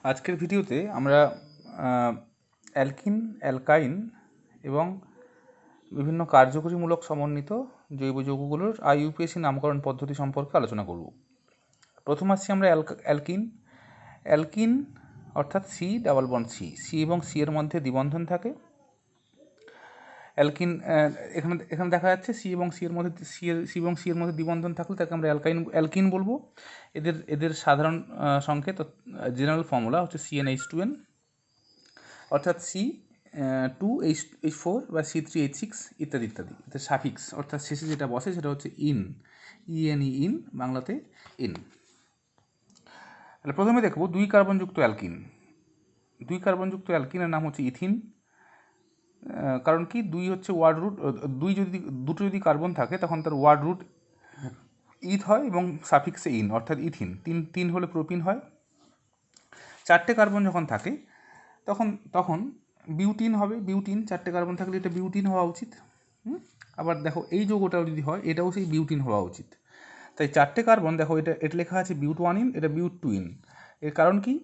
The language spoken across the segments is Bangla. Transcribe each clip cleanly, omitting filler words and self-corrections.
আজকের ভিডিওতে আমরা অ্যালকিন, অ্যালকাইন এবং বিভিন্ন কার্যকরীমূলক সমন্বিত জৈব যৌগগুলোর আইইউপিএসি নামকরণ পদ্ধতি সম্পর্কে আলোচনা করব। প্রথম আসছি আমরা অ্যালকিন। অ্যালকিন অর্থাৎ C double bond C, C এবং সি এর মধ্যে দ্বিবন্ধন থাকে। অ্যালকিন এখানে দেখা যাচ্ছে সি এবং সি এর মধ্যে সি এবং সি এর মধ্যে দ্বিবন্ধন থাকলে তাকে আমরা অ্যালকিন বলবো। এদের সাধারণ সংকেত জেনারেল ফর্মুলা হচ্ছে CnH2n, অর্থাৎ C2H4 বা C3H6 ইত্যাদি ইত্যাদি। এতে সাফিক্স অর্থাৎ শেষে যেটা বসে সেটা হচ্ছে ইন, ইন বাংলাতে ইন। তাহলে প্রথমে দেখব দুই কার্বনযুক্ত অ্যালকিন। দুই কার্বনযুক্ত অ্যালকিনের নাম হচ্ছে ইথিন। কারণ কি, দুই হচ্ছে ওয়ার্ড রুট, দুটো যদি কার্বন থাকে তখন তার ওয়ার্ড রুট ইথ হয় এবং সাফিক্সে ইন অর্থাৎ ইথিন। তিন হলে প্রোপিন হয়। চারটে কার্বন যখন থাকে তখন বিউটিন হবে। বিউটিন, চারটে কার্বন থাকলে এটা বিউটিন হওয়া উচিত। আবার দেখো এই যৌগটাও যদি হয় এটাও সেই বিউটিন হওয়া উচিত। তাই চারটে কার্বন দেখো, এটা লেখা আছে বিউট 1 ইন, এটা বিউট 2 ইন। এর কারণ কি,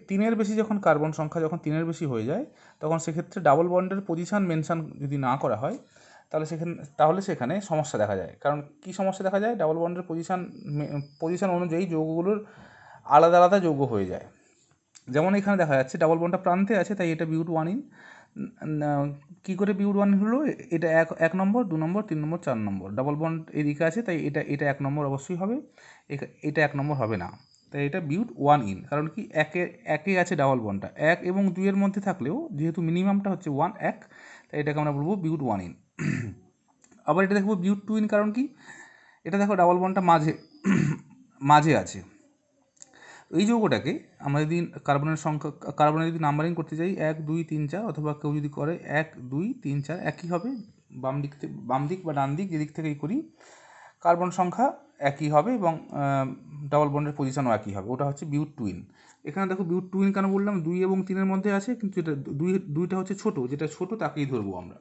তিনের বেশি যখন কার্বন সংখ্যা যখন তিনের বেশি হয়ে যায় তখন সেক্ষেত্রে ডাবল বন্ডের পজিশন মেনশন যদি না করা হয় তাহলে সেখানে সমস্যা দেখা যায়। কারণ কি সমস্যা দেখা যায়, ডাবল বন্ডের পজিশন অনুযায়ী যৌগগুলোর আলাদা আলাদা যৌগ হয়ে যায়। যেমন এখানে দেখা যাচ্ছে ডাবল বন্ডটা প্রান্তে আছে, তাই এটা বিউট 1 ইন। কী করে বিউট 1 হলো, এটা এক নম্বর, 2 নম্বর, 3 নম্বর, 4 নম্বর। ডাবল বন্ড এদিকে আছে, তাই এটা 1 নম্বর অবশ্যই হবে, এটা 1 নম্বর হবে না। তাই এটা বিউট 1 ইন। কারণ কি, একে আছে ডাবল বন্ডটা, 1 এবং 2 এর মধ্যে থাকলেও যেহেতু মিনিমামটা হচ্ছে 1, তাই এটাকে আমরা বলবো বিউট 1 ইন। আবার এটা দেখবো বিউট 2 ইন। কারণ কি, এটা দেখো ডাবল বন্ডটা মাঝে আছে। এই যৌগটাকে আমরা যদি কার্বনের যদি নাম্বারিং করতে চাই 1, 2, 3, 4, অথবা কেউ যদি করে 1, 2, 3, 4 একই হবে। বাম দিক বা ডান দিক যেদিক থেকেই করি কার্বন সংখ্যা একই হবে এবং ডাবল বন্ডের পজিশনও একই হবে। ওটা হচ্ছে বিউট 2 ইন। এখানে দেখো বিউট 2 ইন কেন বললাম, 2 এবং 3-এর মধ্যে আছে, কিন্তু এটা দুইটা হচ্ছে ছোট, যেটা ছোট তাকেই ধরবো আমরা।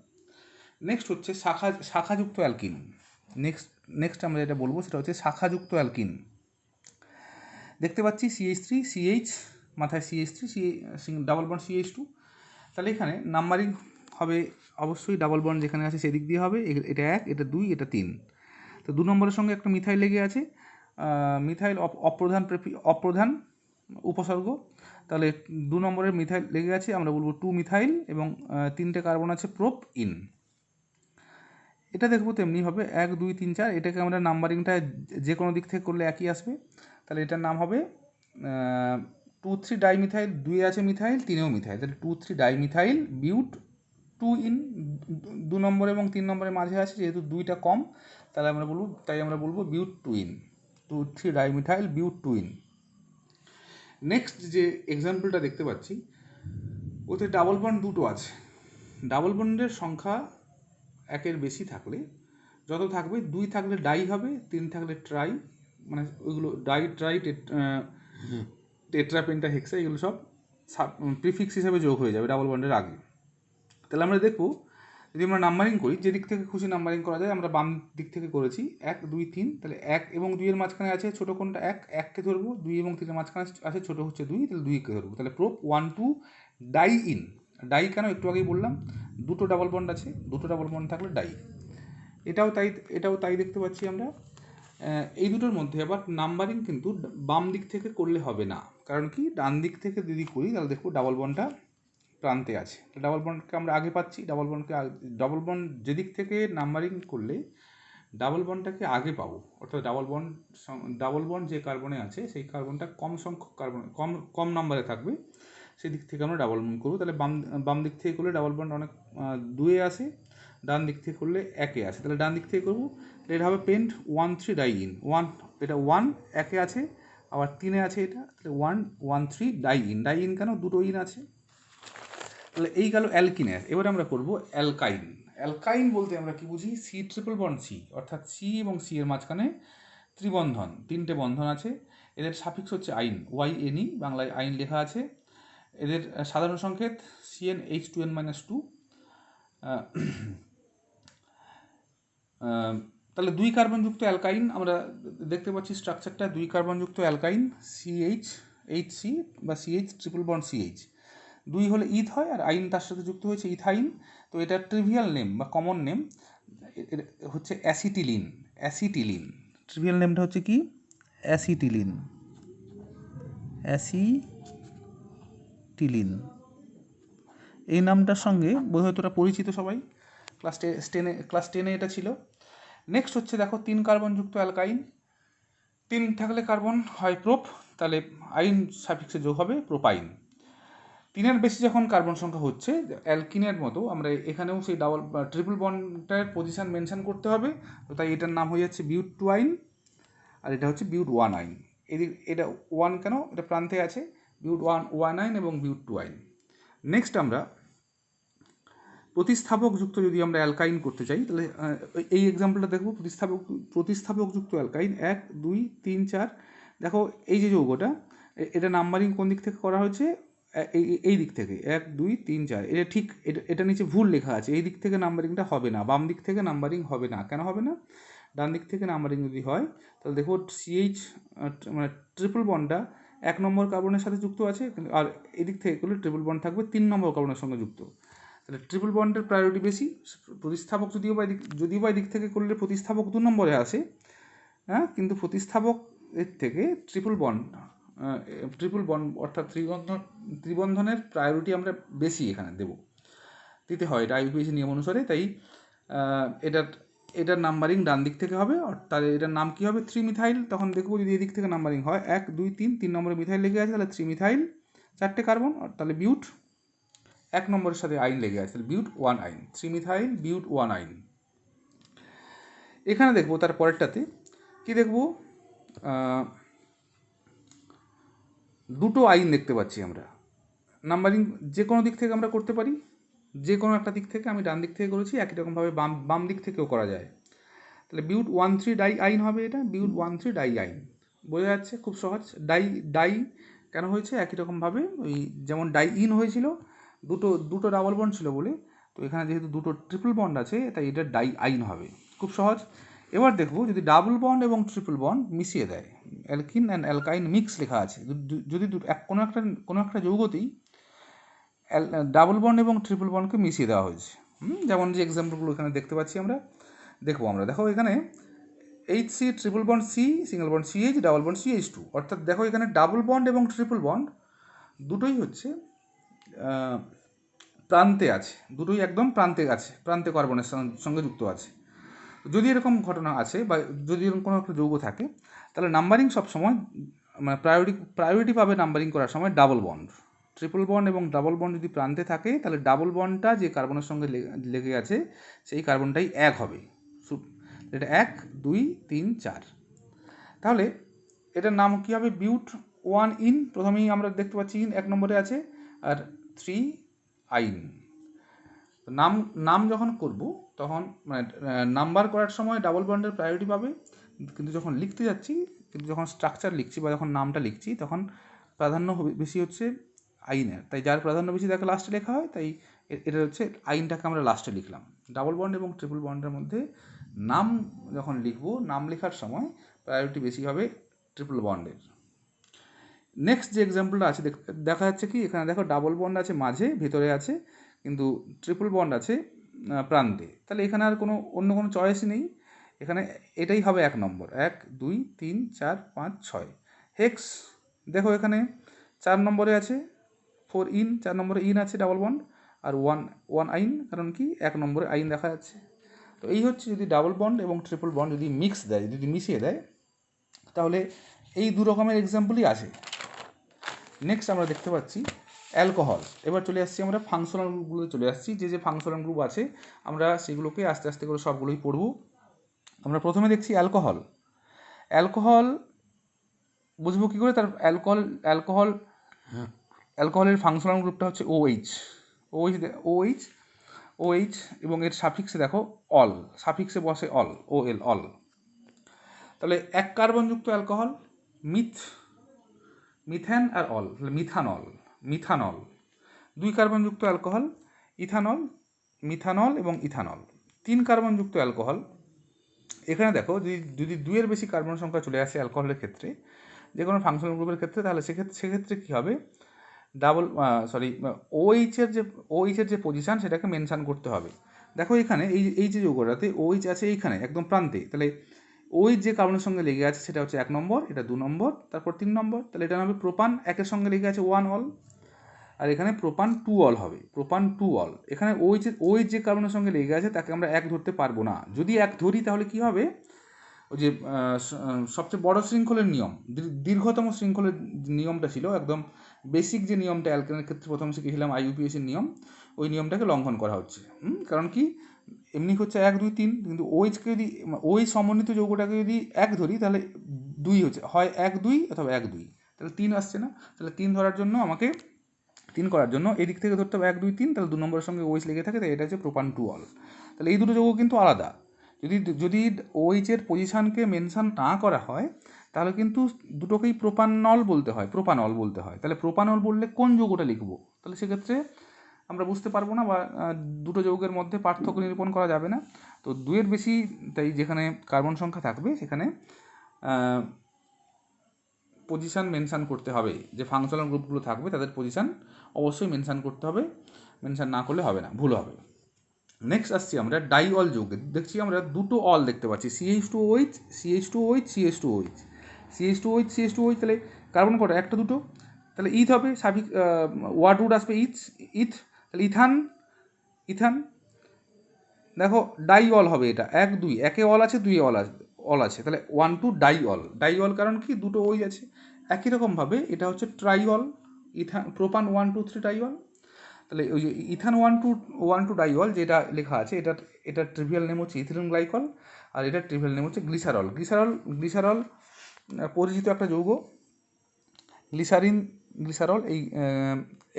নেক্সট হচ্ছে শাখাযুক্ত অ্যালকিন। নেক্সট আমরা যেটা বলবো সেটা হচ্ছে শাখাযুক্ত অ্যালকিন। দেখতে পাচ্ছি CH3, মাথায় CH3, ডাবল বন্ড CH2। তাহলে এখানে নাম্বারিং হবে অবশ্যই ডাবল বন্ড যেখানে আছে সেদিক দিয়ে হবে। এটা 1, এটা 2, এটা 3। তো 2 নম্বরের সঙ্গে একটা মিথাইল লেগে আছে। মিথাইল অপ্রধান উপসর্গ। তাহলে 2 নম্বরের মিথাইল লেগে আছে, আমরা বলবো 2 মিথাইল এবং 3টে কার্বন আছে প্রোপ ইন। এটা দেখবো তেমনি হবে 1, 2, 3, 4। এটাকে আমরা নাম্বারিংটা যে কোনো দিক থেকে করলে একই আসবে। তাহলে এটার নাম হবে 2, 3 ডাইমিথাইল। 2 আছে মিথাইল, 3-এও মিথাইল, তাহলে 2, 3 ডাইমিথাইল বিউট 2 ইন। 2 নম্বর এবং 3 নম্বরের মাঝে আছে, যেহেতু 2টা কম তাই আমরা বলবো বিউট 2 ইন। 2, 3 dimethyl বিউট 2 in. নেক্সট যে এক্সাম্পলটা দেখতে পাচ্ছি ওতে ডাবল বন্ড দুটো আছে। ডাবল বন্ডের সংখ্যা 1-এর বেশি থাকলে যত থাকবে, 2 থাকলে ডাই হবে, 3 থাকলে ট্রাই, মানে ওইগুলো ট্রাই, টেট্রা, পেন্টা, হেক্সা, এগুলো সব প্রিফিক্স হিসেবে যোগ হয়ে যাবে ডাবল বন্ডের আগে। তাহলে আমরা দেখব, যদি আমরা নাম্বারিং করি, যে দিক থেকে খুশি নাম্বারিং করা যায়, আমরা বাম দিক থেকে করেছি 1, 2, 3। তাহলে 1 এবং 2-এর মাঝখানে আছে ছোটো কোনটা, 1কে ধরবো। 2 এবং 3-এর মাঝখানে আছে ছোটো হচ্ছে 2, তাহলে 2কে ধরবো। তাহলে প্রোপ 1, 2 ডাই ইন। ডাই কেন, একটু আগেই বললাম, দুটো ডাবল বন্ড আছে, দুটো ডাবল বন্ড থাকলে ডাই। এটাও তাই দেখতে পাচ্ছি আমরা। এই দুটোর মধ্যে আবার নাম্বারিং কিন্তু বাম দিক থেকে করলে হবে না। কারণ কি, ডান দিক থেকে যদি করি তাহলে দেখবো ডাবল বন্ডটা প্রান্তে আছে। ডাবল বন্ডকে আমরা আগে পাচ্ছি, ডাবল বন্ড যেদিক থেকে নাম্বারিং করলে ডাবল বন্ডটাকে আগে পাবো, অর্থাৎ ডাবল বন্ড যে কার্বনে আছে সেই কার্বনটা কম সংখ্যক কার্বন কম নাম্বারে থাকবে, সেদিক থেকে আমরা ডাবল বন্ড করবো। তাহলে বাম দিক থেকে করলে ডাবল বন্ড অনেক 2-এ আসে, ডান দিক থেকে করলে 1-এ আসে। তাহলে ডান দিক থেকে করবো, এটা হবে পেন্ট 1, 3 ডাই ইন। 1, এটা 1 1-এ আছে, আবার 3-এ আছে এটা, তাহলে 1, 1, 3 ডাই ইন। ডাই ইন কেন, দুটো ইন আছে। তাহলে এই গেল অ্যালকিনের। এবার আমরা করবো অ্যালকাইন। অ্যালকাইন বলতে আমরা কি বুঝি, C-triple-bond C, অর্থাৎ C এবং C এর মাঝখানে ত্রিবন্ধন, 3টে বন্ধন আছে। এদের সাফিক্স হচ্ছে আইন, YNE, বাংলায় আইন লেখা আছে। এদের সাধারণ সংকেত CnH2n-2। তাহলে 2 কার্বনযুক্ত অ্যালকাইন আমরা দেখতে পাচ্ছি স্ট্রাকচারটা, 2 কার্বনযুক্ত অ্যালকাইন HC বা CH ট্রিপল বন্ড CH, 2 হলে ইথ হয় আর আইন তার সাথে যুক্ত হয়েছে ইথাইন। তো এটা ট্রিভিয়াল নেম বা কমন নেম হচ্ছে অ্যাসিটিলিন। অ্যাসিটিলিন ট্রিভিয়াল নেমটা হচ্ছে কি অ্যাসিটিলিন। অ্যাসিটিলিন এই নামটার সঙ্গে বোধহয় তোরা পরিচিত সবাই, ক্লাস টেনে এটা ছিল। নেক্সট হচ্ছে দেখো 3 কার্বনযুক্ত অ্যালকাইন। 3 থাকলে কার্বন হয় প্রোপ, তাহলে আইন সাফিক্সে যোগ হবে প্রোপাইন। 3-এর বেশি যখন কার্বন সংখ্যা হচ্ছে অ্যালকিনের মতো, আমরা এখানেও সেই ডাবল ট্রিপল বন্ডের পজিশন মেনশন করতে হবে। তো তাই এটার নাম হয়ে যাচ্ছে বিউট 2 আইন, আর এটা হচ্ছে বিউট 1 আইন। এটা 1 কেন, এটা প্রান্তে আছে, বিউট 1 আইন এবং বিউট 2 আইন। নেক্সট আমরা প্রতিস্থাপকযুক্ত যদি আমরা অ্যালকাইন করতে চাই, তাহলে এই এক্সাম্পলটা দেখবো। প্রতিস্থাপকযুক্ত অ্যালকাইন 1 2 3 4। দেখো এই যে যৌগটা, এটা নাম্বারিং কোন দিক থেকে করা হয়েছে, এই দিক থেকে 1 2 3 4। এটা ঠিক, এটা নিচে ভুল লেখা আছে, এই দিক থেকে নাম্বারিংটা হবে না, বাম দিক থেকে নাম্বারিং হবে না। কেন হবে না, ডান দিক থেকে নাম্বারিং যদি হয় তাহলে দেখো CH মানে ট্রিপল বন্ডটা 1 নম্বর কার্বনের সাথে যুক্ত আছে, আর এদিক থেকে করলে ট্রিপল বন্ড থাকবে 3 নম্বর কার্বনের সঙ্গে যুক্ত। তাহলে ট্রিপল বন্ডের প্রায়োরিটি বেশি। প্রতিস্থাপক যদিও বা এদিক থেকে করলে প্রতিস্থাপক 2 নম্বরে আসে, হ্যাঁ, কিন্তু প্রতিস্থাপক এর থেকে ট্রিপল বন্ড অর্থাৎ ত্রিবন্ধনের প্রায়োরিটি আমরা বেশি এখানে দিতে হয়, এটা IUPAC নিয়ম অনুসারে। তাই এটার নাম্বারিং ডান দিক থেকে হবে, তাহলে এটার নাম কী হবে 3 মিথাইল। তখন দেখবো যদি এদিক থেকে নাম্বারিং হয় 1 2 3 নম্বরে মিথাইল লেগে আছে, তাহলে 3 মিথাইল, 4টে কার্বন, তাহলে বিউট 1 নম্বরের সাথে আইন লেগে আছে, তাহলে বিউট 1 আইন, 3 মিথাইল বিউট 1 আইন। এখানে দেখবো তার পরেরটাতে কি দেখবো, দুটো আইন দেখতে পাচ্ছি আমরা। নাম্বারিং যে কোনো দিক থেকে আমরা করতে পারি, যে কোনো একটা দিক থেকে। আমি ডান দিক থেকে করেছি, একই রকমভাবে বাম দিক থেকেও করা যায়। তাহলে বিউট 1,3 ডাই আইন হবে, এটা বিউট 1,3 ডাই আইন। বোঝা যাচ্ছে, খুব সহজ। ডাই কেন হয়েছে, একই রকমভাবে ওই যেমন ডাই ইন হয়েছিল, দুটো ডাবল বন্ড ছিল বলে, তো এখানে যেহেতু দুটো ট্রিপল বন্ড আছে তাই এটা ডাই আইন হবে, খুব সহজ। এবার দেখবো যদি ডাবল বন্ড এবং ট্রিপল বন্ড মিশিয়ে দেয়, অ্যালকিন অ্যান্ড অ্যালকাইন মিক্স লেখা আছে, যদি কোনো একটা যৌগতেই ডাবল বন্ড এবং ট্রিপল বন্ডকে মিশিয়ে দেওয়া হয়েছে, যেমন যে এক্সাম্পলগুলো এখানে দেখতে পাচ্ছি আমরা, দেখো এখানে HC triple bond C, single bond CH, double bond CH2। অর্থাৎ দেখো এখানে ডাবল বন্ড এবং ট্রিপল বন্ড দুটোই হচ্ছে প্রান্তে আছে, দুটোই একদম প্রান্তে কার্বনের সঙ্গে যুক্ত আছে। যদি এরকম ঘটনা আছে বা যদি এরকম কোনো একটা যৌগ থাকে, তাহলে নাম্বারিং সবসময় মানে প্রায়োরিটি পাবে নাম্বারিং করার সময় ডাবল বন্ড। ট্রিপল বন্ড এবং ডাবল বন্ড যদি প্রান্তে থাকে, তাহলে ডাবল বন্ডটা যে কার্বনের সঙ্গে লেগে আছে সেই কার্বনটাই 1 হবে। এটা 1 2 3 4। তাহলে এটার নাম কী হবে, বিউট 1 ইন। প্রথমেই আমরা দেখতে পাচ্ছি ইন 1 নম্বরে আছে, আর 3 আইন। নাম যখন করব তখন মানে নাম্বার করার সময় ডাবল বন্ডের প্রায়োরিটি পাবে, কিন্তু যখন স্ট্রাকচার লিখছি বা যখন নামটা লিখছি তখন প্রাধান্য বেশি হচ্ছে আইনের। তাই যার প্রাধান্য বেশি তাকে লাস্টে লেখা হয়, তাই এটা হচ্ছে আইনটাকে আমরা লাস্টে লিখলাম। ডাবল বন্ড এবং ট্রিপল বন্ডের মধ্যে নাম যখন লিখবো, নাম লেখার সময় প্রায়োরিটি বেশি হবে ট্রিপল বন্ডের। নেক্সট যে এক্সাম্পলটা আছে দেখা যাচ্ছে কি, এখানে দেখো ডাবল বন্ড আছে মাঝে ভেতরে আছে, কিন্তু ট্রিপল বন্ড আছে প্রান্তে। তাহলে এখানে আর অন্য কোনো চয়েসই নেই, এখানে এটাই হবে 1 নম্বর। 1 2 3 4 5 6 হেক্স। দেখো এখানে 4 নম্বরে আছে 4 ইন, 4 নম্বরে ইন আছে ডাবল বন্ড, আর 1 আইন, কারণ কি 1 নম্বরে আইন দেখা যাচ্ছে। তো এই হচ্ছে যদি ডাবল বন্ড এবং ট্রিপল বন্ড যদি মিশিয়ে দেয়, তাহলে এই দু রকমের এক্সাম্পলই আছে। নেক্সট আমরা দেখতে পাচ্ছি অ্যালকোহল। এবার চলে আসছি আমরা ফাংশনাল গ্রুপগুলোতে চলে আসছি। যে ফাংশনাল গ্রুপ আছে আমরা সেগুলোকে আস্তে আস্তে করে সবগুলোই পড়ব। আমরা প্রথমে দেখছি অ্যালকোহল বুঝবো কী করে, তার অ্যালকোহলের ফাংশনাল গ্রুপটা হচ্ছে OH এবং এর সাফিক্সে দেখো অল, সাফিক্সে বসে অল। তাহলে 1 কার্বনযুক্ত অ্যালকোহল মিথেন আর অল, মিথানল। 2 কার্বনযুক্ত অ্যালকোহল মিথানল এবং ইথানল। 3 কার্বনযুক্ত অ্যালকোহল, এখানে দেখো যদি 2-এর বেশি কার্বন সংখ্যা চলে আসে অ্যালকোহলের ক্ষেত্রে, যে কোনো ফাংশনাল গ্রুপের ক্ষেত্রে, তাহলে সেক্ষেত্রে কী হবে, ওইচের যে পজিশান সেটাকে মেনশান করতে হবে। দেখো এখানে এই যে যৌগটাতে ওইচ আছে এইখানে একদম প্রান্তে, তাহলে ওই যে কার্বনের সঙ্গে লেগে আছে সেটা হচ্ছে 1 নম্বর, এটা 2 নম্বর, তারপর 3 নম্বর, তাহলে এটা হবে প্রোপান 1-এর সঙ্গে লেগে আছে 1 অল, আর এখানে প্রোপান 2 অল হবে, প্রোপান 2 অল। এখানে ওই যে কার্বনের সঙ্গে লেগে আছে তাকে আমরা 1 ধরতে পারবো না। যদি 1 ধরি তাহলে কি হবে, ওই যে সবচেয়ে বড় শৃঙ্খলের নিয়ম, দীর্ঘতম শৃঙ্খলের নিয়মটা ছিল, একদম বেসিক যে নিয়মটা অ্যালকেনের ক্ষেত্রে প্রথম শিখেছিলাম আইইউপিএসের নিয়ম, ওই নিয়মটাকে লঙ্ঘন করা হচ্ছে। কারণ কি, এমনি হচ্ছে 1, 2, 3, কিন্তু ওই সমন্বিত যৌগটাকে যদি 1 ধরি তাহলে 2 হচ্ছে, হয় 1, 2 অথবা 1, 2, তাহলে 3 আসছে না। তাহলে 3 ধরার জন্য আমাকে 3 করার জন্য এদিক থেকে ধরতে হবে 1, 2, 3, তাহলে 2 নম্বরের সঙ্গে ওইচ লেগে থাকে, তাই এটা হচ্ছে প্রোপান 2 অল। তাহলে এই দুটো যৌগ কিন্তু আলাদা। যদি ওইচের পজিশানকে মেনশান না করা হয় তাহলে কিন্তু দুটোকেই প্রোপানল বলতে হয়। তাহলে প্রোপানল বললে কোন যৌগটা লিখবো, তাহলে সেক্ষেত্রে আমরা বুঝতে পারবো না, বা দুটো যৌগের মধ্যে পার্থক্য নিরূপণ করা যাবে না। তো 2-এর বেশি, তাই যেখানে কার্বন সংখ্যা থাকবে সেখানে পজিশান মেনশান করতে হবে, যে ফাংশনাল গ্রুপগুলো থাকবে তাদের পজিশান অবশ্যই মেনশান করতে হবে, মেনশান না করলে হবে না, ভুল হবে। নেক্সট আসছি আমরা ডাইঅল যৌগে, দেখছি আমরা দুটো অল দেখতে পাচ্ছি, CH2OH, CH2OH, CH2OH, CH2OH, CH2OH, তাহলে কার্বন কটা, একটা দুটো, তাহলে ইথ হবে, ওয়ার্ড রুট আসবে ইথ, তাহলে ইথান। দেখো ডাইঅল হবে এটা, 1, 2, 1-এ অল আছে, 2-এ অল আছে, তাহলে 1, 2 ডাইঅল, কারণ কি দুটো ওই আছে। একই রকমভাবে এটা হচ্ছে ট্রাইঅল, প্রোপান 1, 2, 3 ডাইঅল। তাহলে ওই যে ইথান 1, 2 ডাইঅল যেটা লেখা আছে, এটার ট্রিভিয়াল নেম হচ্ছে ইথিলিন গ্লাইকল, আর এটার ট্রিভিয়াল নেম হচ্ছে গ্লিসারল পরিচিত একটা যৌগ, গ্লিসারল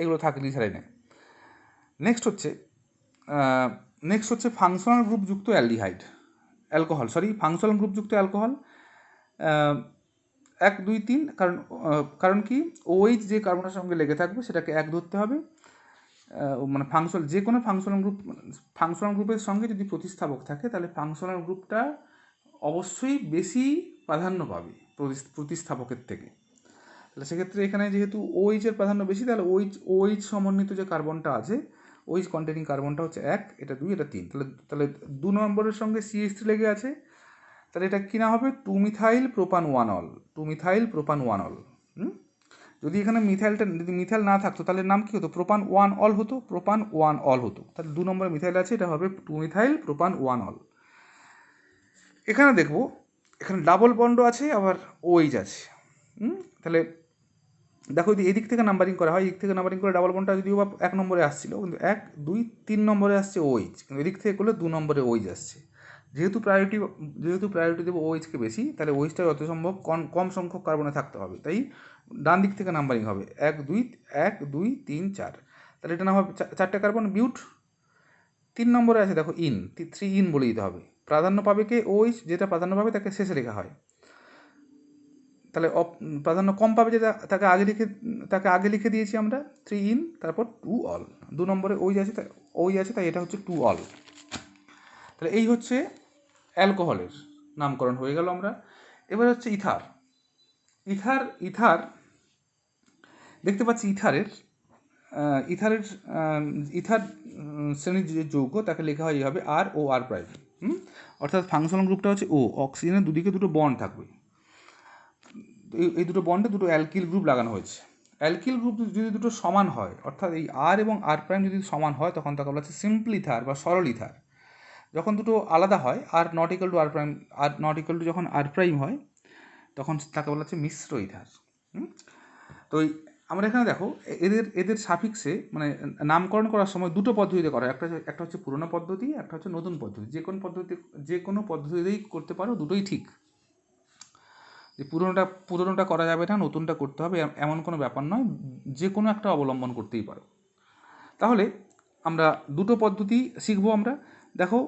এগুলো থাকে গ্লিসারিনে। নেক্সট হচ্ছে ফাংশনাল গ্রুপযুক্ত ফাংশনাল গ্রুপযুক্ত অ্যালকোহল 1, 2, 3, কারণ কি ওইচ যে কার্বনের সঙ্গে লেগে থাকবে সেটাকে 1 ধরতে হবে, মানে যে কোনো ফাংশনাল গ্রুপের সঙ্গে যদি প্রতিস্থাপক থাকে তাহলে ফাংশনাল গ্রুপটা অবশ্যই বেশি প্রাধান্য পাবে প্রতিস্থাপকের থেকে। তাহলে সেক্ষেত্রে এখানে যেহেতু ওইচের প্রাধান্য বেশি, তাহলে ওইচ সমন্বিত যে কার্বনটা আছে, ওইচ কন্টেনিং কার্বনটা হচ্ছে 1, এটা 2, এটা 3, তাহলে 2 নম্বরের সঙ্গে CH3 লেগে আছে, তাহলে এটা কী না হবে, 2-মিথাইল প্রোপান 1 অল, 2-মিথাইল প্রোপান 1 অল। যদি এখানে যদি মিথাইল না থাকতো তাহলে নাম কী হতো, প্রোপান 1 অল হতো, তাহলে 2 নম্বরে মিথাইল আছে, এটা হবে 2-মিথাইল প্রোপান 1 অল। এখানে দেখবো, এখানে ডাবল বন্ড আছে, আবার ওইচ আছে। তাহলে দেখো যদি এদিক থেকে নাম্বারিং করা হয়, এদিক থেকে নাম্বারিং করে ডাবল বন্ডটা যদিও বা 1 নম্বরে আসছিল, কিন্তু 1, 2, 3 নম্বরে আসছে ওইচ, কিন্তু এদিক থেকে করলে 2 নম্বরে ওইচ আসছে। যেহেতু প্রায়োরিটি দেবো ওইচকে বেশি, তাহলে ওইচটা যত সম্ভব কম সংখ্যক কার্বনে থাকতে হবে, তাই ডান দিক থেকে নাম্বারিং হবে 1, 2, 3, 4, তাহলে এটা নাম হবে 4টে কার্বন বিউট। 3 নম্বরে আছে দেখো 3 ইন বলে দিতে হবে। প্রাধান্য পাবে কে, ওইচ, যেটা প্রাধান্য পাবে তাকে শেষে লেখা হয়। তাহলে প্রাধান্য কম পাবে যেটা তাকে আগে লিখে দিয়েছি আমরা 3 ইন, তারপর 2 অল। 2 নম্বরে ওইচ আছে, তাই এটা হচ্ছে 2 অল। তাহলে এই হচ্ছে অ্যালকোহলের নামকরণ হয়ে গেল আমরা। এবার হচ্ছে ইথার দেখতে পাচ্ছি, ইথার শ্রেণীর যে যৌগ তাকে লেখা হয় এইভাবে ROR প্রাইম। অর্থাৎ ফাংশনাল গ্রুপটা হচ্ছে ও, অক্সিজেনের দুদিকে দুটো বন্ড থাকবে, এই দুটো বন্ডে দুটো অ্যালকিল গ্রুপ লাগানো হয়েছে। অ্যালকিল গ্রুপ যদি দুটো সমান হয়, অর্থাৎ এই R এবং R প্রাইম যদি সমান হয়, তখন তাকে বলা হচ্ছে সিম্পল ইথার বা সরল ইথার। যখন দুটো আলাদা হয়, R নট ইকুয়াল টু যখন R প্রাইম হয়, তখন তাকে বলা হচ্ছে মিশ্র ইথার। তো আমরা এখানে দেখো এদের সাফিক্সে মানে নামকরণ করার সময় দুটো পদ্ধতিতে করা হয়, একটা হচ্ছে পুরোনো পদ্ধতি, একটা হচ্ছে নতুন পদ্ধতি। যে কোনো পদ্ধতিতেই করতে পারো, দুটোই ঠিক। যে পুরোনোটা করা যাবে না, নতুনটা করতে হবে এমন কোনো ব্যাপার নয়, যে কোনো একটা অবলম্বন করতেই পারো। তাহলে আমরা দুটো পদ্ধতি শিখবো আমরা। দেখো,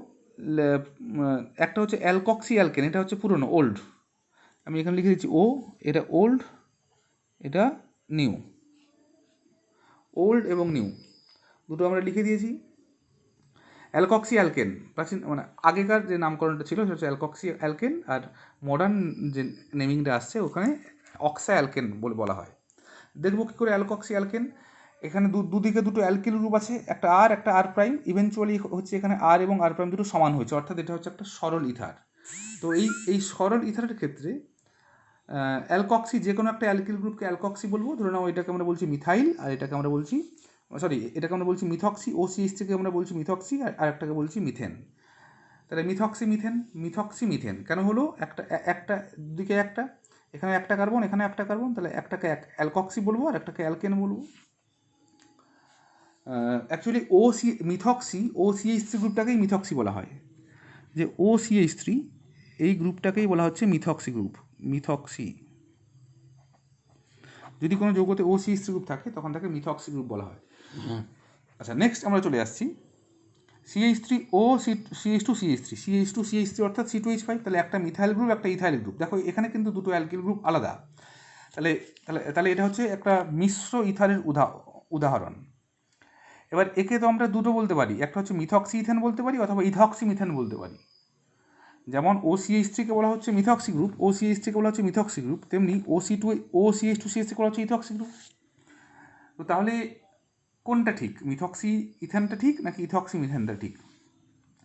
একটা হচ্ছে অ্যালকক্সি অ্যালকেন, এটা হচ্ছে পুরনো, ওল্ড। আমি এখানে লিখে দিচ্ছি ও, এটা ওল্ড, এটা নিউ, ওল্ড এবং নিউ দুটো আমরা লিখে দিয়েছি। অ্যালকক্সি অ্যালকেন প্রাচীন, মানে আগেকার যে নামকরণটা ছিল সেটা হচ্ছে অ্যালকক্সি অ্যালকেন, আর মডার্ন যে নেমিংটা আসছে ওখানে অক্সা অ্যালকেন বলে বলা হয়। দেখবো কী করে অ্যালকক্সি অ্যালকেন। এখানে দুদিকে দুটো অ্যালকিল গ্রুপ আছে, একটা আর একটা আর প্রাইম। ইভেনচুয়ালি হচ্ছে এখানে আর এবং আর প্রাইম দুটো সমান হয়েছে, অর্থাৎ এটা হচ্ছে একটা সরল ইথার। তো এই সরল ইথারের ক্ষেত্রে অ্যালকক্সি যে কোনো একটা অ্যালকিল গ্রুপকে অ্যালকক্সি বলবো। ধরে নাও এটাকে আমরা বলছি মিথাইল, আর এটাকে আমরা বলছি এটাকে আমরা বলছি মিথক্সি। OCH থেকে আমরা বলছি মিথক্সি, আর একটাকে বলছি মিথেন। তাহলে মিথক্সি মিথেন কেন হলো? একটা দিকে একটা, এখানে একটা কার্বন, এখানে একটা কার্বন, তাহলে একটাকে অ্যালকক্সি বলবো আর একটাকে অ্যালকেন বলবো। অ্যাকচুয়ালি OCH3 গ্রুপটাকেই মিথক্সি বলা হয়। যে OCH3 এই গ্রুপটাকেই বলা হচ্ছে মিথক্সি গ্রুপ, মিথক্সি। যদি কোনো যৌগতে OCH3 গ্রুপ থাকে তখন তাকে মিথক্সি গ্রুপ বলা হয়। আচ্ছা, নেক্সট আমরা চলে আসছি CH3O CH2CH3 অর্থাৎ C2H5। তাহলে একটা মিথাইল গ্রুপ একটা ইথাইল গ্রুপ। দেখো এখানে কিন্তু দুটো অ্যালকিল গ্রুপ আলাদা। তাহলে তাহলে তাহলে এটা হচ্ছে একটা মিশ্র ইথারের উদাহরণ। এবার একে তো আমরা দুটো বলতে পারি, একটা হচ্ছে মিথক্সি ইথেন বলতে পারি অথবা ইথক্সি মিথেন বলতে পারি। যেমন OCH3কে বলা হচ্ছে মিথক্সি গ্রুপ, OCH3কে বলা হচ্ছে মিথক্সি গ্রুপ, তেমনি OCH2CH3 বলা হচ্ছে ইথক্সি গ্রুপ। তো তাহলে কোনটা ঠিক? মিথক্সি ইথেনটা ঠিক নাকি ইথক্সি মিথেনটা ঠিক?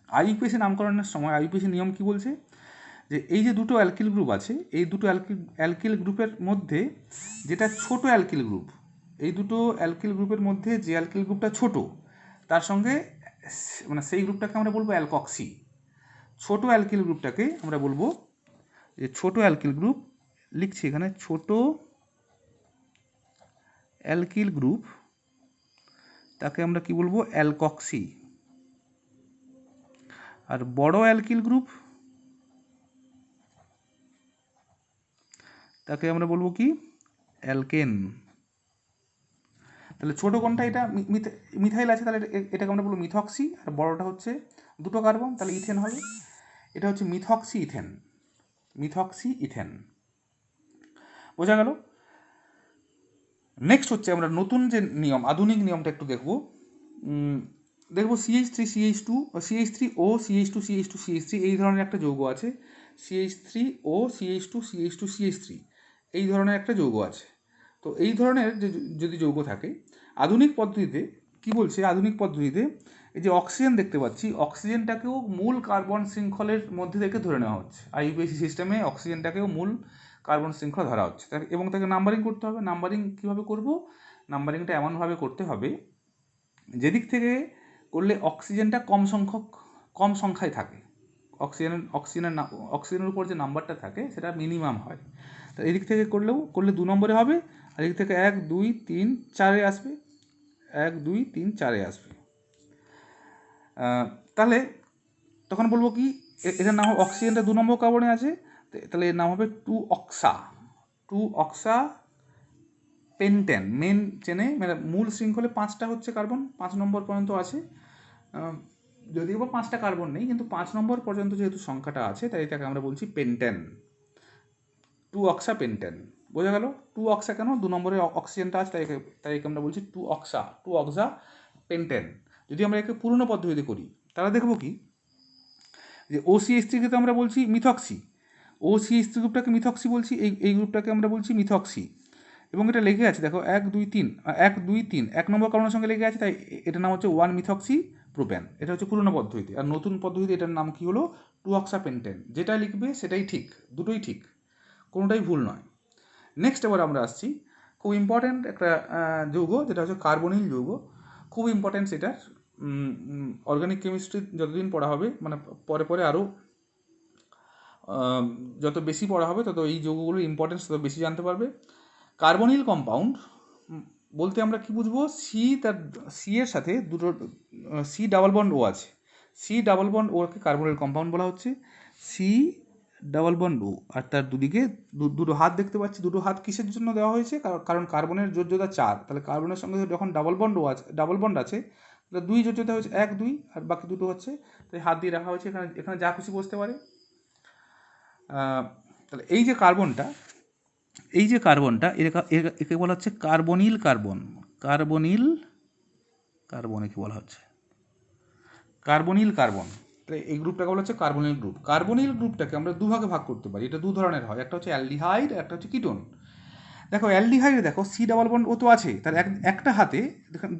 IUPAC নামকরণের সময় IUPAC নিয়ম কি বলছে? যে এই যে দুটো অ্যালকিল গ্রুপ আছে, এই দুটো অ্যালকিল গ্রুপের মধ্যে যেটা ছোট অ্যালকিল গ্রুপ, এই দুটো অ্যালকিল গ্রুপের মধ্যে যে অ্যালকিল গ্রুপটা ছোট, তার সঙ্গে মানে সেই গ্রুপটাকে আমরা বলবো অ্যালকক্সি। ছোট অ্যালকিল গ্রুপটাকে আমরা বলবো যে ছোট অ্যালকিল গ্রুপ, লিখছি এখানে ছোট অ্যালকিল গ্রুপ, তাকে আমরা কি বলবো? অ্যালকক্সি। আর বড় অ্যালকিল গ্রুপ তাকে আমরা বলবো কি? অ্যালকেন। তাহলে ছোটো কোনটা? এটা মিথাইল আছে, তাহলে এটাকে আমরা বলবো মিথক্সি। আর বড়টা হচ্ছে দুটো কার্বন, তাহলে ইথেন হবে। এটা হচ্ছে মিথক্সি ইথেন। বোঝা গেল? নেক্সট হচ্ছে আমরা নতুন যে নিয়ম, আধুনিক নিয়মটা একটু দেখবো। CH3 CH2 CH3O CH2 এই ধরনের একটা যৌগ আছে। CH3O CH2 এই ধরনের একটা যৌগ আছে। তো এই ধরনের যদি যৌগ থাকে, আধুনিক পদ্ধতিতে কি বলছে? আধুনিক পদ্ধতিতে এই যে অক্সিজেন দেখতে পাচ্ছি, অক্সিজেনটাকেও মূল কার্বন শৃঙ্খলের মধ্যে থেকে ধরে নেওয়া হচ্ছে। IUPAC সিস্টেমে অক্সিজেনটাকেও মূল কার্বন শৃঙ্খলা ধরা হচ্ছে, এবং তাকে নাম্বারিং করতে হবে। নাম্বারিং কীভাবে করব? নাম্বারিংটা এমনভাবে করতে হবে যেদিক থেকে করলে অক্সিজেনটা কম সংখ্যায় থাকে, অক্সিজেনের উপর যে নাম্বারটা থাকে সেটা মিনিমাম হয়। তো এদিক থেকে করলে 2 নম্বরে হবে, আর এদিক থেকে 1 2 3 4 আসবে, 1 2 3 4 আসবে। তাহলে তখন বলবো কি, এটার নাম হবে, অক্সিজেনটা 2 নম্বর কার্বনে আছে, তাহলে এর নাম হবে 2 অক্সা পেন্টেন। মেন চেনে মানে মূল শৃঙ্খলে 5টা হচ্ছে কার্বন, 5 নম্বর পর্যন্ত আছে। যদিও বা 5টা কার্বন নেই, কিন্তু 5 নম্বর পর্যন্ত যেহেতু সংখ্যাটা আছে, তাই এটাকে আমরা বলছি পেন্টেন, 2 অক্সা পেন্টেন। বোঝা গেল? 2 অক্সা কেন? 2 নম্বরে অক্সিজেনটা আছে, তাই একে আমরা বলছি 2 অক্সা পেন্টেন। যদি আমরা একে পুরনো পদ্ধতিতে করি, তাহলে দেখবো কি, যে OCH3কে তো আমরা বলছি মিথক্সি, OCH3 গ্রুপটাকে মিথক্সি বলছি, এই গ্রুপটাকে আমরা বলছি মিথক্সি। এবং এটা লেগে আছে, দেখো 1 2 3 1 নম্বর কার্বনের সঙ্গে লেগে আছে, তাই এটার নাম হচ্ছে 1 মিথক্সি প্রোপেন। এটা হচ্ছে পুরনো পদ্ধতি। আর নতুন পদ্ধতিতে এটার নাম কি হলো? 2 অক্সা পেন্টেন। যেটা লিখবে সেটাই ঠিক, দুটোই ঠিক, কোনোটাই ভুল নয়। নেক্সট এবার আমরা আসছি খুব ইম্পর্ট্যান্ট একটা যৌগ, যেটা হচ্ছে কার্বনিল যৌগ। খুব ইম্পর্ট্যান্ট সেটা। অর্গানিক কেমিস্ট্রি যতদিন পড়া হবে, মানে পরে আরও যত বেশি পড়া হবে, তত এই যৌগগুলোর ইম্পর্টেন্স তত বেশি জানতে পারবে। কার্বনিল কম্পাউন্ড বলতে আমরা কি বুঝবো? সি এর সাথে দুটো C ডাবল বন্ড O আছে, C ডাবল বন্ড ওকে কার্বনিল কম্পাউন্ড বলা হচ্ছে। C ডাবল বন্ড O, আর তার দুদিকে দুটো হাত দেখতে পাচ্ছি। দুটো হাত কিসের জন্য দেওয়া হয়েছে? কারণ কার্বনের যোজ্যতা 4, তাহলে কার্বনের সঙ্গে যখন ডাবল বন্ড আছে, তাহলে 2 যোজ্যতা হচ্ছে 1 2, আর বাকি দুটো হচ্ছে, তাই হাত দিয়ে রাখা হয়েছে। এখানে যা খুশি বসতে পারে। তাহলে এই যে কার্বনটা একে বলা হচ্ছে কার্বনিল কার্বন একে বলা হচ্ছে কার্বনিল কার্বন। তাহলে এই গ্রুপটাকে বলা হচ্ছে কার্বনিল গ্রুপটাকে আমরা দুভাগে ভাগ করতে পারি। এটা 2 ধরনের হয়, একটা হচ্ছে অ্যালডিহাইড, একটা হচ্ছে কিটোন। দেখো অ্যালডিহাইডে দেখো সি ডাবল বন্ড ও তো আছে, তার একটা হাতে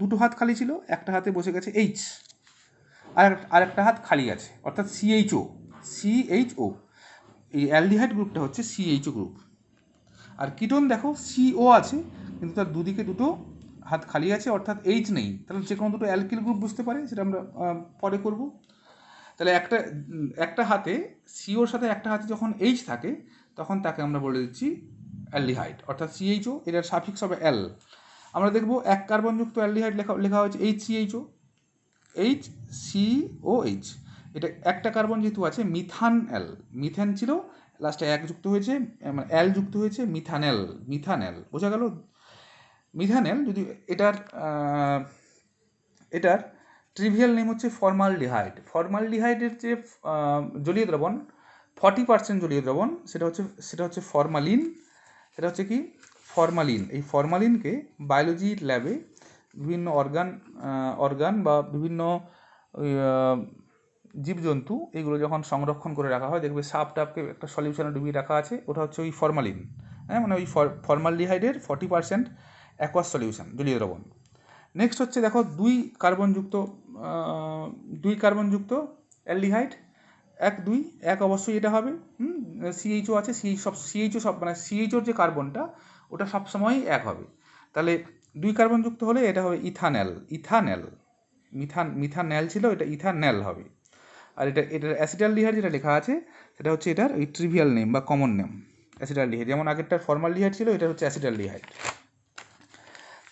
দুটো হাত খালি ছিল, একটা হাতে বসে গেছে এইচ, আর একটা হাত খালি আছে, অর্থাৎ সিএইচও। এই অ্যালডিহাইড গ্রুপটা হচ্ছে সিএইচও গ্রুপ। আর কিটোন দেখো সিও আছে, কিন্তু তার দুদিকে দুটো হাত খালি আছে, অর্থাৎ এইচ নেই, তাহলে যে কোনো দুটো অ্যালকিল গ্রুপ বুঝতে পারে, সেটা আমরা পরে করব। তাহলে একটা হাতে সিওর সাথে একটা হাতে যখন এইচ থাকে, তখন তাকে আমরা বলে দিচ্ছি অ্যালডিহাইড, অর্থাৎ সিএইচও, এটার সাফিক্স হবে এল। আমরা দেখব এক কার্বনযুক্ত অ্যালডিহাইড লেখা হয়েছে এইচসিএইচও, HCOH। এটা একটা কার্বন যেহেতু আছে, মিথেন ছিল, লাস্টে এক যুক্ত হয়েছে, মানে অ্যাল যুক্ত হয়েছে, মিথানেল বোঝা গেল। মিথানেল যদি এটার ট্রিভিয়াল নেম হচ্ছে ফর্মালডিহাইডের যে জলীয় দ্রবণ 40% জলীয় দ্রবণ, সেটা হচ্ছে ফরমালিন। সেটা হচ্ছে কি ফরমালিন। এই ফরমালিনকে বায়োলজির ল্যাবে বিভিন্ন অর্গান বা বিভিন্ন জীবজন্তু এগুলো যখন সংরক্ষণ করে রাখা হয়, দেখবে সাপ টাপকে একটা সলিউশনে ডুবিয়ে রাখা আছে, ওটা হচ্ছে ওই ফরমালিন। হ্যাঁ, মানে ওই ফর্মালডিহাইডের 40% অ্যাকোয়াস সলিউশন, জলীয় দ্রবণ। নেক্সট হচ্ছে দেখো দুই কার্বনযুক্ত অ্যালডিহাইড, 1 2 1 অবশ্যই এটা হবে। সিএইচও আছে, সিএইচও সব মানে সিএইচওর যে কার্বনটা ওটা সবসময় এক হবে। তাহলে 2 কার্বনযুক্ত হলে এটা হবে ইথানেল। মিথানেল ছিল, এটা ইথানেল হবে। আর এটার অ্যাসিটালডিহাইড যেটা লেখা আছে, সেটা হচ্ছে এটার ওই ট্রিভিয়াল নেম বা কমন নেম অ্যাসিটালডিহাইড। যেমন আগেরটার ফর্মালডিহাইড ছিল, এটা হচ্ছে অ্যাসিটালডিহাইড।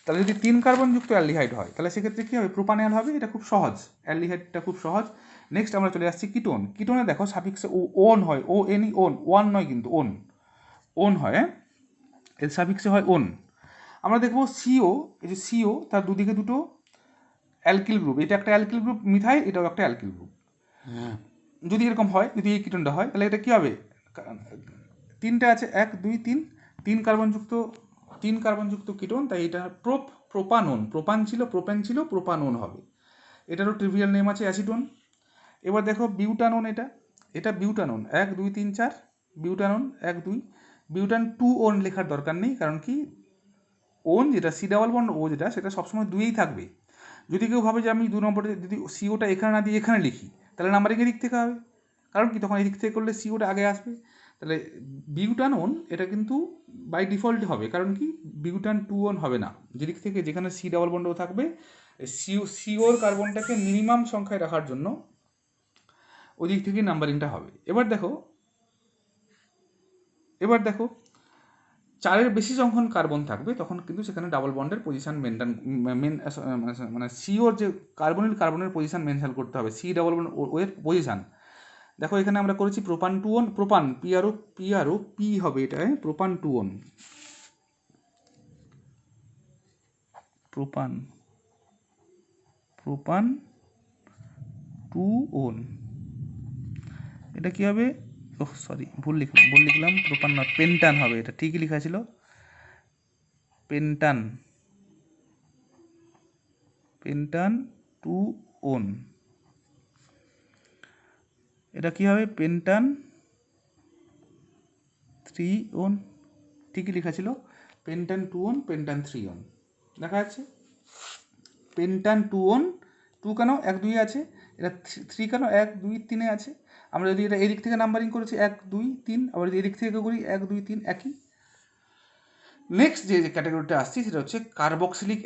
তাহলে যদি 3 কার্বনযুক্ত অ্যালডিহাইড হয়, তাহলে সেক্ষেত্রে কী হবে, প্রোপানেল হবে। এটা খুব সহজ, অ্যালডিহাইডটা খুব সহজ। নেক্সট আমরা চলে আসছি কিটোনে দেখো সাফিক্সে ওন হয়, ওয়ান নয় কিন্তু ওন হয়, এর সাফিক্সে হয় ওন। আমরা দেখবো এই যে সিও, তার দুদিকে দুটো অ্যালকিল গ্রুপ, এটা একটা অ্যালকিল গ্রুপ মিথাইল, এটাও একটা অ্যালকিল গ্রুপ। যদি এরকম হয়, যদি এই কিটোনটা হয়, তাহলে এটা কী হবে, 3টে আছে, 1 2 3, 3 কার্বনযুক্ত কিটোন, তাই এটা প্রোপান ছিল, প্রোপানোন হবে। এটারও ট্রিভিয়াল নেম আছে অ্যাসিটোন। এবার দেখো বিউটানোন, এটা বিউটানোন 1 2 3 4, বিউটানোন 1 2। বিউটান 2 ওন লেখার দরকার নেই, কারণ কি ওন যেটা সি ডাবল বন্ড ও যেটা, সেটা সবসময় 2এই থাকবে। যদি কেউ ভাবে যে আমি 2 নম্বরে যদি সিওটা এখানে না দিয়ে এখানে লিখি, তাহলে নাম্বারিং এদিক থেকে হবে, কারণ কি তখন এদিক থেকে করলে সিওটা আগে আসবে। তাহলে বিউটানোন এটা কিন্তু বাই ডিফল্ট হবে, কারণ কি বিউটান 2 ওন হবে না, যেদিক থেকে যেখানে সি ডাবল বন্ডও থাকবে, সিওর কার্বনটাকে মিনিমাম সংখ্যায় রাখার জন্য ওই দিক থেকে নাম্বারিংটা হবে। এবার দেখো 4-এর বেশি যখন কার্বন থাকবে, তখন কিন্তু সেখানে ডাবল বন্ডের পজিশন মানে সিওর যে কার্বনের পজিশন মেনশন করতে হবে, সি ডাবল বন্ড ওয়ের পজিশন। দেখো এখানে আমরা করেছি প্রোপান 2 ওন, প্রোপান পি হবে, এটা প্রোপান 2 ওন, প্রোপান 2 ওন। এটা কি হবে, ভুল লিখলাম, প্রোপান না, পেন্টান হবে। এটা ঠিকই লেখা ছিল, পেন্টান 2 ওন। এটা কি হবে, পেন্টান 3 ওন, ঠিকই লেখা ছিল, পেন্টান 2 ওন, পেন্টান 3 ওন দেখা যাচ্ছে। পেন্টান 2 ওন, 2 কেন 1 2 আছে, এটা 3 কেন 1 2 3 আছে। আমরা যদি এটা এদিক থেকে নাম্বারিং করেছি 1 2 3, আবার যদি এদিক থেকে করি 1 2 3 একই। নেক্সট যে ক্যাটাগরিটা আসছি, সেটা হচ্ছে কার্বক্সিলিক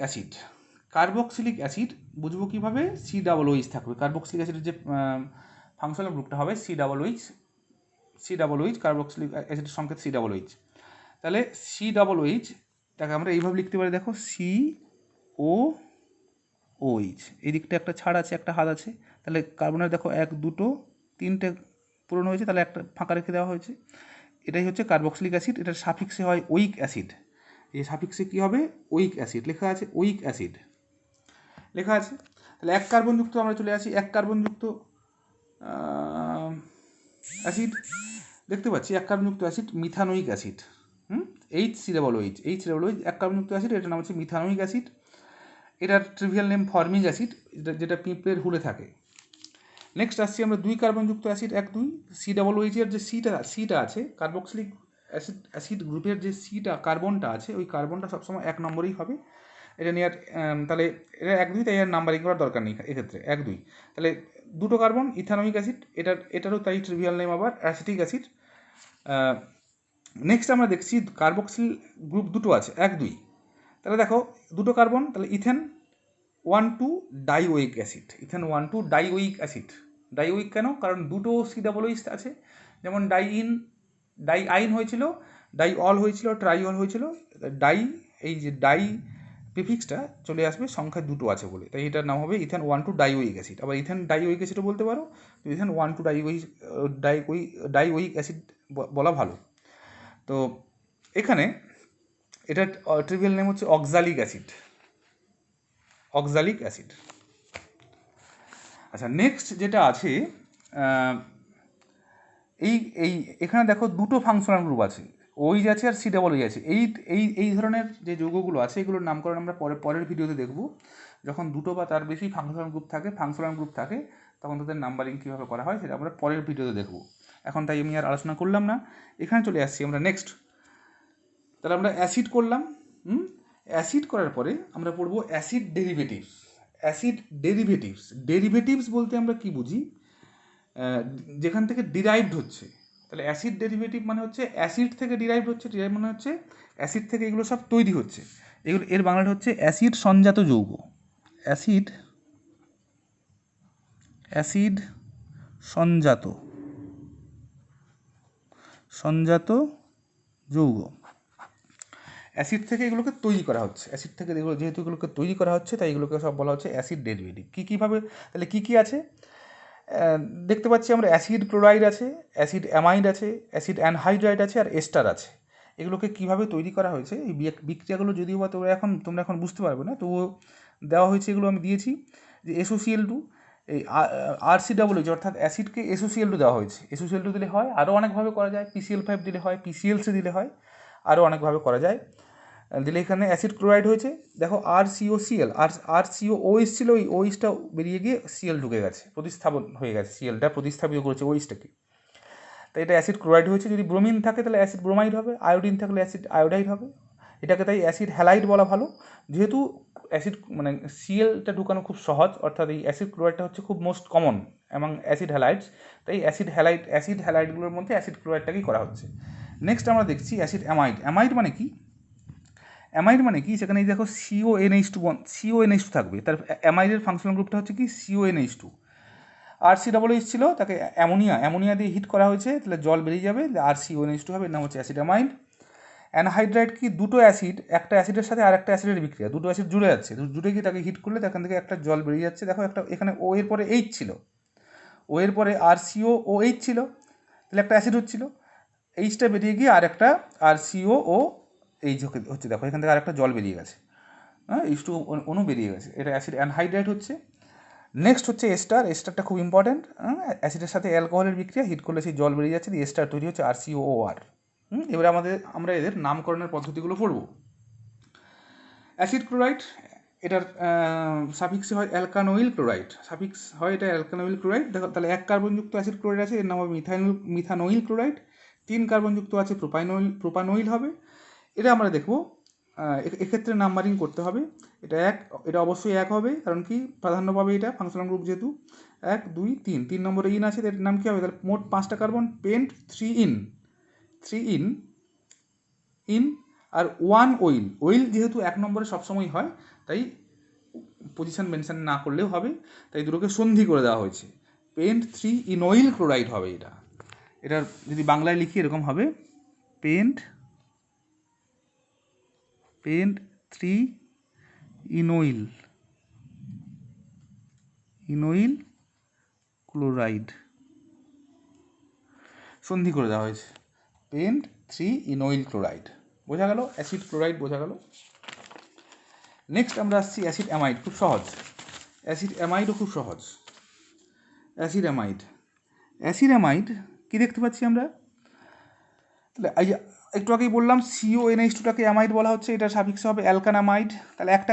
অ্যাসিড বুঝবো কীভাবে, সি ডাবল ওইচ থাকবে। কার্বক্সিলিক অ্যাসিডের যে ফাংশনাল গ্রুপটা হবে সি ডাবল ওইচ, কার্বক্সিলিক অ্যাসিডের সংকেত সি ডাবল ওইচ। তাহলে সি ডাবল ওইচ তাকে আমরা এইভাবে লিখতে পারি, দেখো সি ও ওইচ, এই দিকটা একটা ছাড় আছে, একটা হাত আছে, তাহলে কার্বনের দেখো 1 2 3টে পূরণ হয়েছে, তাহলে একটা ফাঁকা রেখে দেওয়া হয়েছে। এটাই হচ্ছে কার্বক্সিলিক অ্যাসিড। এটার সাফিক্সে হয় ওইক অ্যাসিড। এই সাফিক্সে কী হবে, ওইক অ্যাসিড লেখা আছে, তাহলে 1 কার্বনযুক্ত আমরা চলে আসি, 1 কার্বনযুক্ত অ্যাসিড দেখতে পাচ্ছি, 1 কার্বনযুক্ত অ্যাসিড মিথানোইক অ্যাসিড, HCOOH 1 কার্বনযুক্ত অ্যাসিড, এটার নাম হচ্ছে মিথানোইক অ্যাসিড। এটার ট্রিভিয়াল নেম ফর্মিক অ্যাসিড, যেটা পিঁপড়ের হুলে থাকে। নেক্সট আসছি আমরা 2 কার্বনযুক্ত অ্যাসিড 1 2, COOH এর যে সিটা আছে, কার্বক্সিলিক অ্যাসিড গ্রুপের যে সিটা কার্বনটা আছে ওই কার্বনটা সবসময় 1 নম্বরেই হবে। এটা নিয়ে আর তাহলে এটা 1 2, তাই আর নাম্বারিং করার দরকার নেই এক্ষেত্রে 1 2। তাহলে দুটো কার্বন ইথানোয়িক অ্যাসিড, এটারও তাই ট্রিভিয়াল নেম আবার অ্যাসিটিক অ্যাসিড। নেক্সট আমরা দেখছি কার্বক্সিল গ্রুপ দুটো আছে 1 2। তাহলে দেখো দুটো কার্বন, তাহলে ইথেন 1 2 ডাইওয়িক অ্যাসিড, ইথেন 1 2 ডাইওয়িক অ্যাসিড। ডাইওয়িক কেন? কারণ দুটো COOH আছে, যেমন ডাইআইন হয়েছিল, ডাইঅল হয়েছিল, ট্রাইঅল হয়েছিল। এই যে ডাই প্রিফিক্সটা চলে আসবে সংখ্যা দুটো আছে বলে, তাই এটার নাম হবে ইথেন 1 2 ডাইওয়িক অ্যাসিড। আবার ইথেন ডাইওয়িক অ্যাসিডও বলতে পারো, তো ইথেন 1 2 ডাইওয়িক অ্যাসিড বলা ভালো। তো এখানে এটার ট্রিভিয়াল নেম হচ্ছে অক্সালিক অ্যাসিড, অক্সালিক অ্যাসিড। আচ্ছা, নেক্সট যেটা আছে এই এখানে দেখো দুটো ফাংশনাল গ্রুপ আছে, OH আছে আর COOH আছে। এই ধরনের যে যৌগগুলো আছে এগুলোর নামকরণ আমরা পরের ভিডিওতে দেখব। যখন দুটো বা তার বেশি ফাংশনাল গ্রুপ থাকে তখন তাদের নাম্বারিং কীভাবে করা হয় সেটা আমরা পরের ভিডিওতে দেখব। এখন তাই আমি আর আলোচনা করলাম না, এখানে চলে আসছি আমরা নেক্সট। তাহলে আমরা অ্যাসিড করলাম। অ্যাসিড করার পরে আমরা পড়বো অ্যাসিড ডেরিভেটিভস। ডেরিভেটিভস বলতে আমরা কি বুঝি? যেখান থেকে ডিরাইভড হচ্ছে। তাহলে অ্যাসিড ডেরিভেটিভ মানে হচ্ছে অ্যাসিড থেকে ডিরাইভড হচ্ছে, ডিরাইভ মানে হচ্ছে অ্যাসিড থেকে এগুলো সব তৈরি হচ্ছে। এর বাংলাটা হচ্ছে অ্যাসিড সঞ্জাত যৌগ। অ্যাসিড সঞ্জাত যৌগ। অ্যাসিড থেকে এগুলোকে তৈরি করা হচ্ছে, যেহেতু এগুলোকে তৈরি করা হচ্ছে তাই এগুলোকে সব বলা হচ্ছে অ্যাসিড ডেরিভেটিভ। কীভাবে? তাহলে কী আছে দেখতে পাচ্ছি আমরা? অ্যাসিড ক্লোরাইড আছে, অ্যাসিড অ্যামাইড আছে, অ্যাসিড অ্যানহাইড্রাইড আছে, আর এস্টার আছে। এগুলোকে কীভাবে তৈরি করা হয়েছে, এই বিক্রিয়াগুলো যদিও বা তোমরা এখন বুঝতে পারবে না, তবুও দেওয়া হয়েছে, এগুলো আমি দিয়েছি। যে SOCl2, এই RCOOH অর্থাৎ অ্যাসিডকে SOCl2 দেওয়া হয়েছে। SOCl2 দিলে হয়, আরও অনেকভাবে করা যায়। PCl5 দিলে হয়, PCl3 দিলে হয়, আরও অনেকভাবে করা যায়। দিলে এখানে অ্যাসিড ক্লোরাইড হয়েছে, দেখো RCOCl, RCOOH ছিল, ওই OH-টা বেরিয়ে গিয়ে Cl ঢুকে গেছে, প্রতিস্থাপন হয়ে গেছে, Cl-টা প্রতিস্থাপিত করেছে OH-টাকে, তাই এটা অ্যাসিড ক্লোরাইড হয়েছে। যদি ব্রোমিন থাকে তাহলে অ্যাসিড ব্রোমাইড হবে, আয়োডিন থাকলে অ্যাসিড আয়োডাইড হবে। এটাকে তাই অ্যাসিড হ্যালাইড বলা ভালো, যেহেতু অ্যাসিড মানে Cl-টা ঢুকানো খুব সহজ, অর্থাৎ এই অ্যাসিড ক্লোরাইডটা হচ্ছে খুব মোস্ট কমন এবং অ্যাসিড হ্যালাইডস, তাই অ্যাসিড হ্যালাইডগুলোর মধ্যে অ্যাসিড ক্লোরাইডটাকেই করা হচ্ছে। নেক্সট আমরা দেখছি অ্যাসিড অ্যামাইড। অ্যামাইড মানে কি? সেখানে দেখো CONH2 থাকবে, তার অ্যামাইডের ফাংশনাল গ্রুপটা হচ্ছে কি CONH2। RCOOH ছিল, তাকে অ্যামোনিয়া দিয়ে হিট করা হয়েছে, তাহলে জল বেরিয়ে যাবে, RCONH2 হবে, এর নাম হচ্ছে অ্যাসিড অ্যামাইড। অ্যানহাইড্রাইড কি? দুটো অ্যাসিড, একটা অ্যাসিডের সাথে আর একটা অ্যাসিডের বিক্রিয়া, দুটো অ্যাসিড জুড়ে যাচ্ছে, জুড়ে গিয়ে তাকে হিট করলে সেখান থেকে একটা জল বেরিয়ে যাচ্ছে। দেখো একটা এখানে O এর পরে H ছিল, O এর পরে RCOOH ছিল, তাহলে একটা অ্যাসিড হচ্ছিল, H-টা বেরিয়ে গিয়ে আর একটা RCOOH হচ্ছে। দেখো এখান থেকে আর একটা জল বেরিয়ে গেছে, H2 অণু বেরিয়ে গেছে, এটা অ্যাসিড অ্যানহাইড্রাইড হচ্ছে। নেক্সট হচ্ছে এস্টারটা খুব ইম্পর্ট্যান্ট। অ্যাসিডের সাথে অ্যালকোহলের বিক্রিয়া, হিট করলে সেই জল বেরিয়ে যাচ্ছে, দিয়ে এস্টার তৈরি হচ্ছে RCOOR। এবারে আমরা এদের নামকরণের পদ্ধতিগুলো পড়ব। অ্যাসিড ক্লোরাইড, এটার সাফিক্সে হয় অ্যালকানোইল ক্লোরাইড, দেখো তাহলে 1 কার্বনযুক্ত অ্যাসিড ক্লোরাইড আছে, এর নাম হবে মিথানোইল ক্লোরাইড। 3 কার্বনযুক্ত আছে প্রোপানোইল হবে। এটা আমরা দেখব, এক্ষেত্রে নাম্বারিং করতে হবে। এটা অবশ্যই 1 হবে, কারণ কি প্রাধান্য পাবে এটা ফাংশনাল গ্রুপ যেহেতু। 1 2 3, 3 নম্বরে ইন আছে, এর নাম কী হবে? তাহলে মোট 5টা কার্বন, পেন্ট 3 ইন আর 1 ওইল যেহেতু 1 নম্বরে সবসময় হয়, তাই পজিশন মেনশন না করলেও হবে, তাই দুটোকে সন্ধি করে দেওয়া হয়েছে, পেন্ট 3 ইনোইল ক্লোরাইড হবে। এটার যদি বাংলায় লিখি এরকম হবে, পেন্ট 3 ইনোইল ক্লোরাইড, সন্ধি করে দেওয়া হয়েছে, পেন্ট 3 ইনোইল ক্লোরাইড। বোঝা গেল? অ্যাসিড ক্লোরাইড বোঝা গেল। নেক্সট আমরা আসছি অ্যাসিড অ্যামাইড, খুব সহজ। অ্যাসিড অ্যামাইড কি দেখতে পাচ্ছি আমরা? তাহলে একটু আগেই বললাম CONH2টাকে অ্যামাইড বলা হচ্ছে, এটা সাফিক্স হবে অ্যালকানামাইড। তাহলে একটা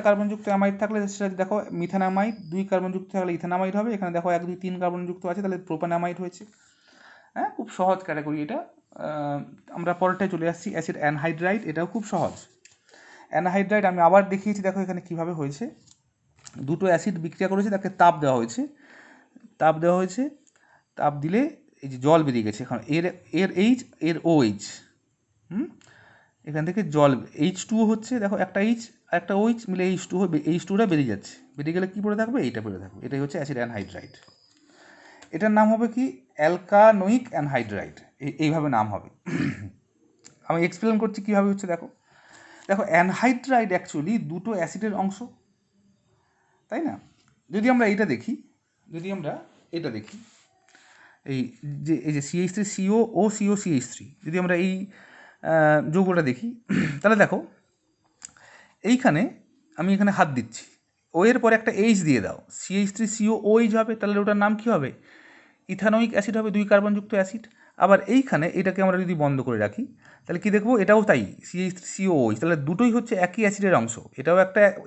কার্বনযুক্ত অ্যামাইড থাকলে সেটা দেখো মিথানামাইড, 2 কার্বনযুক্ত থাকলে ইথানামাইড হবে। এখানে দেখো 1 2 3 কার্বনযুক্ত আছে, তাহলে প্রোপানামাইড হয়েছে। হ্যাঁ, খুব সহজ ক্যাটাগরি এটা, আমরা পরেরটায় চলে আসছি, অ্যাসিড অ্যানহাইড্রাইড। এটাও খুব সহজ। অ্যানহাইড্রাইড আমি আবার দেখিয়েছি, দেখো এখানে কীভাবে হয়েছে। দুটো অ্যাসিড বিক্রিয়া করেছে, তাকে তাপ দেওয়া হয়েছে, তাপ দিলে এই যে জল বেরিয়ে গেছে। এখন এর এইচ, এর ও এইচ, এখান থেকে জল H2O হচ্ছে, দেখো একটা এইচ আর একটা ওইচ মিলে H2টা বেরিয়ে যাচ্ছে। বেরিয়ে গেলে কী পড়ে থাকবে? এইটা পড়ে থাকবে। এটাই হচ্ছে অ্যাসিড অ্যানহাইড্রাইড। এটার নাম হবে কি? অ্যালকানোয়িক অ্যানহাইড্রাইড, এইভাবে নাম হবে। আমি এক্সপ্লেন করছি কীভাবে হচ্ছে। দেখো অ্যানহাইড্রাইড অ্যাকচুয়ালি দুটো অ্যাসিডের অংশ, তাই না? যদি আমরা এটা দেখি, এই যে CH3CO, যদি আমরা এই যৌগটা দেখি, তাহলে দেখো এইখানে আমি এখানে হাত দিচ্ছি, ও এর পরে একটা এইচ দিয়ে দাও, CH3COOH হবে, তাহলে ওটার নাম কী হবে? ইথানোয়িক অ্যাসিড হবে, 2 কার্বনযুক্ত অ্যাসিড। আবার এইখানে এটাকে আমরা যদি বন্ধ করে রাখি, তাহলে কি দেখবো? এটাও তাই, CH3COOH। তাহলে দুটোই হচ্ছে একই অ্যাসিডের অংশ।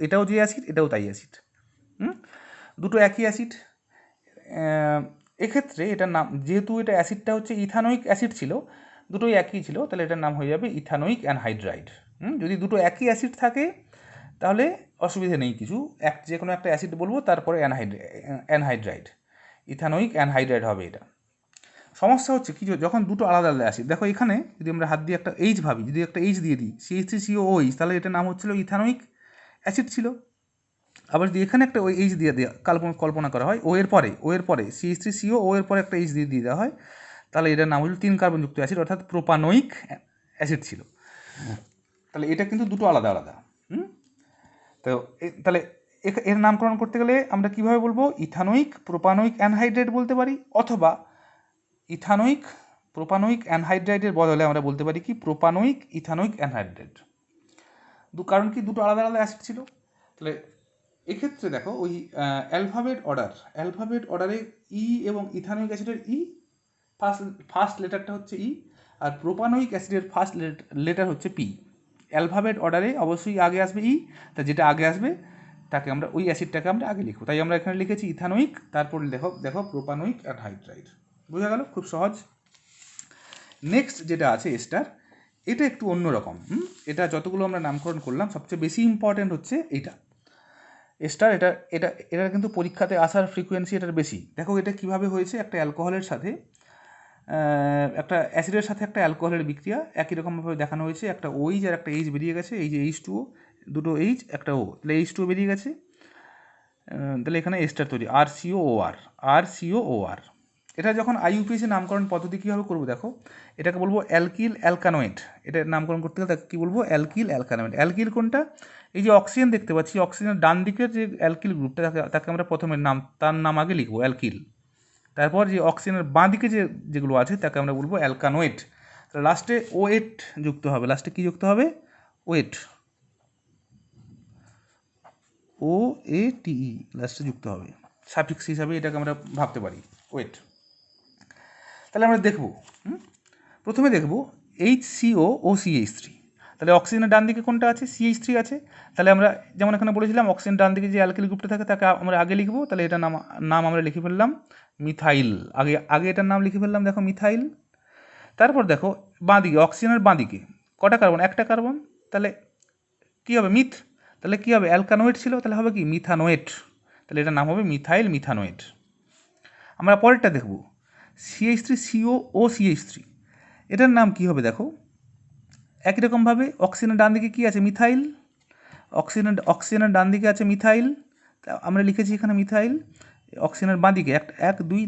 এটাও যে অ্যাসিড, এটাও তাই অ্যাসিড। দুটো একই অ্যাসিড। এক্ষেত্রে এটার নাম, যেহেতু এটা অ্যাসিডটা হচ্ছে ইথানোয়িক অ্যাসিড ছিল, দুটোই একই ছিল, তাহলে এটার নাম হয়ে যাবে ইথানোয়িক অ্যানহাইড্রাইড। যদি দুটো একই অ্যাসিড থাকে তাহলে অসুবিধা নেই কিছু, যে কোনো একটা অ্যাসিড বলবো, তারপরে অ্যানহাইড্রাইড, ইথানোয়িক অ্যানহাইড্রাইড হবে এটা। সমস্যা হচ্ছে কি, যখন দুটো আলাদা আলাদা অ্যাসিড, দেখো এখানে যদি আমরা হাত দিয়ে একটা এইচ ভাবি, যদি একটা এইচ দিয়ে দিই, CH3COOH, তাহলে এটার নাম হচ্ছিল ইথানোয়িক অ্যাসিড ছিল। আবার যদি এখানে একটা ওই এইচ দিয়ে কল্পনা করা হয়, ও এর পরে CH3CO এর পরে একটা এইচ দিয়ে দেওয়া হয়, তাহলে এটার নাম হল 3 কার্বনযুক্ত অ্যাসিড, অর্থাৎ প্রোপানোয়িক অ্যাসিড ছিল। তাহলে এটা কিন্তু দুটো আলাদা আলাদা। তো তাহলে এর নামকরণ করতে গেলে আমরা কীভাবে বলবো? ইথানোয়িক প্রোপানোয়িক অ্যানহাইড্রাইড বলতে পারি, অথবা ইথানোয়িক প্রোপানোয়িক অ্যানহাইড্রাইডের বদলে আমরা বলতে পারি কি? Propanoic ethanoic anhydride. কারণ কি? দুটো আলাদা আলাদা অ্যাসিড ছিল। তাহলে এক্ষেত্রে দেখো ওই অ্যালফাবেট অর্ডারে ই এবং ইথানোয়িক অ্যাসিডের ফার্স্ট লেটারটা হচ্ছে ই, আর প্রোপানোয়িক অ্যাসিডের ফার্স্ট লেটার হচ্ছে পি। অ্যালফাবেট অর্ডারে অবশ্যই আগে আসবে ই, তা যেটা আগে আসবে তাকে আমরা, ওই অ্যাসিডটাকে আমরা আগে লিখবো। তাই আমরা এখানে লিখেছি ইথানোয়িক, তারপর দেখো প্রোপানোয়িক অ্যানহাইড্রাইড। বোঝা গেল? খুব সহজ। নেক্সট যেটা আছে এস্টার, এটা একটু অন্যরকম। এটা যতগুলো আমরা নামকরণ করলাম, সবচেয়ে বেশি ইম্পর্ট্যান্ট হচ্ছে এইটা এস্টার। এটা কিন্তু পরীক্ষাতে আসার ফ্রিকোয়েন্সি এটার বেশি। দেখো এটা কিভাবে হয়েছে, একটা অ্যালকোহলের সাথে একটা অ্যাসিডের সাথে একটা অ্যালকোহলের বিক্রিয়া একই রকমভাবে দেখানো হয়েছে। একটা ওইচ আর একটা এইচ বেরিয়ে গেছে, এই যে H2O, দুটো এইচ একটা ও, তাহলে H2O বেরিয়ে গেছে। তাহলে এখানে এস্টার তৈরি, RCOOR। এটা যখন IUPAC নামকরণ পদ্ধতি কীভাবে করবো দেখো, এটাকে বলবো অ্যালকিল অ্যালকানোয়েট। এটার নামকরণ করতে গেলে তাকে কী বলবো? অ্যালকিল অ্যালকানোয়েট। অ্যালকিল কোনটা? এই যে অক্সিজেন দেখতে পাচ্ছি, অক্সিজেনের ডান দিকের যে অ্যালকিল গ্রুপটা, তাকে আমরা প্রথমে তার নাম আগে লিখবো অ্যালকিল। তারপর যে অক্সিজেনের বাঁ দিকে যেগুলো আছে তাকে আমরা বলবো অ্যালকানোয়েট। তাহলে লাস্টে OH যুক্ত হবে। লাস্টে কী যুক্ত হবে? OH, OATE লাস্টে যুক্ত হবে, সাফিক্স হিসাবে এটাকে আমরা ভাবতে পারি, ওয়েট। তাহলে আমরা দেখব, প্রথমে দেখব HCO ও CH3। তাহলে অক্সিজেনের ডান দিকে কোনটা আছে? CH3 আছে। তাহলে আমরা যেমন এখানে বলেছিলাম, অক্সিজেন ডান দিকে যে অ্যালকিল গ্রুপটা থাকে তাকে আমরা আগে লিখবো। তাহলে এটার নাম আমরা লিখে ফেললাম মিথাইল। আগে এটার নাম লিখে ফেললাম, দেখো মিথাইল। তারপর দেখো বাঁদিকে, অক্সিজেনের বাঁদিকে কটা কার্বন? একটা কার্বন। তাহলে কী হবে? তাহলে কী হবে? অ্যালকানোয়েট ছিল, তাহলে হবে কি? মিথানোয়েট। তাহলে এটার নাম হবে মিথাইল মিথানোয়েট। আমরা পরেরটা দেখব, CH3CO ও CH3। এটার নাম কী হবে? দেখো একই রকমভাবে অক্সিজেনের ডান দিকে কী আছে? মিথাইল। অক্সিজেনের ডান দিকে আছে মিথাইল, আমরা লিখেছি এখানে মিথাইল। অক্সিজেনের বাঁ দিকে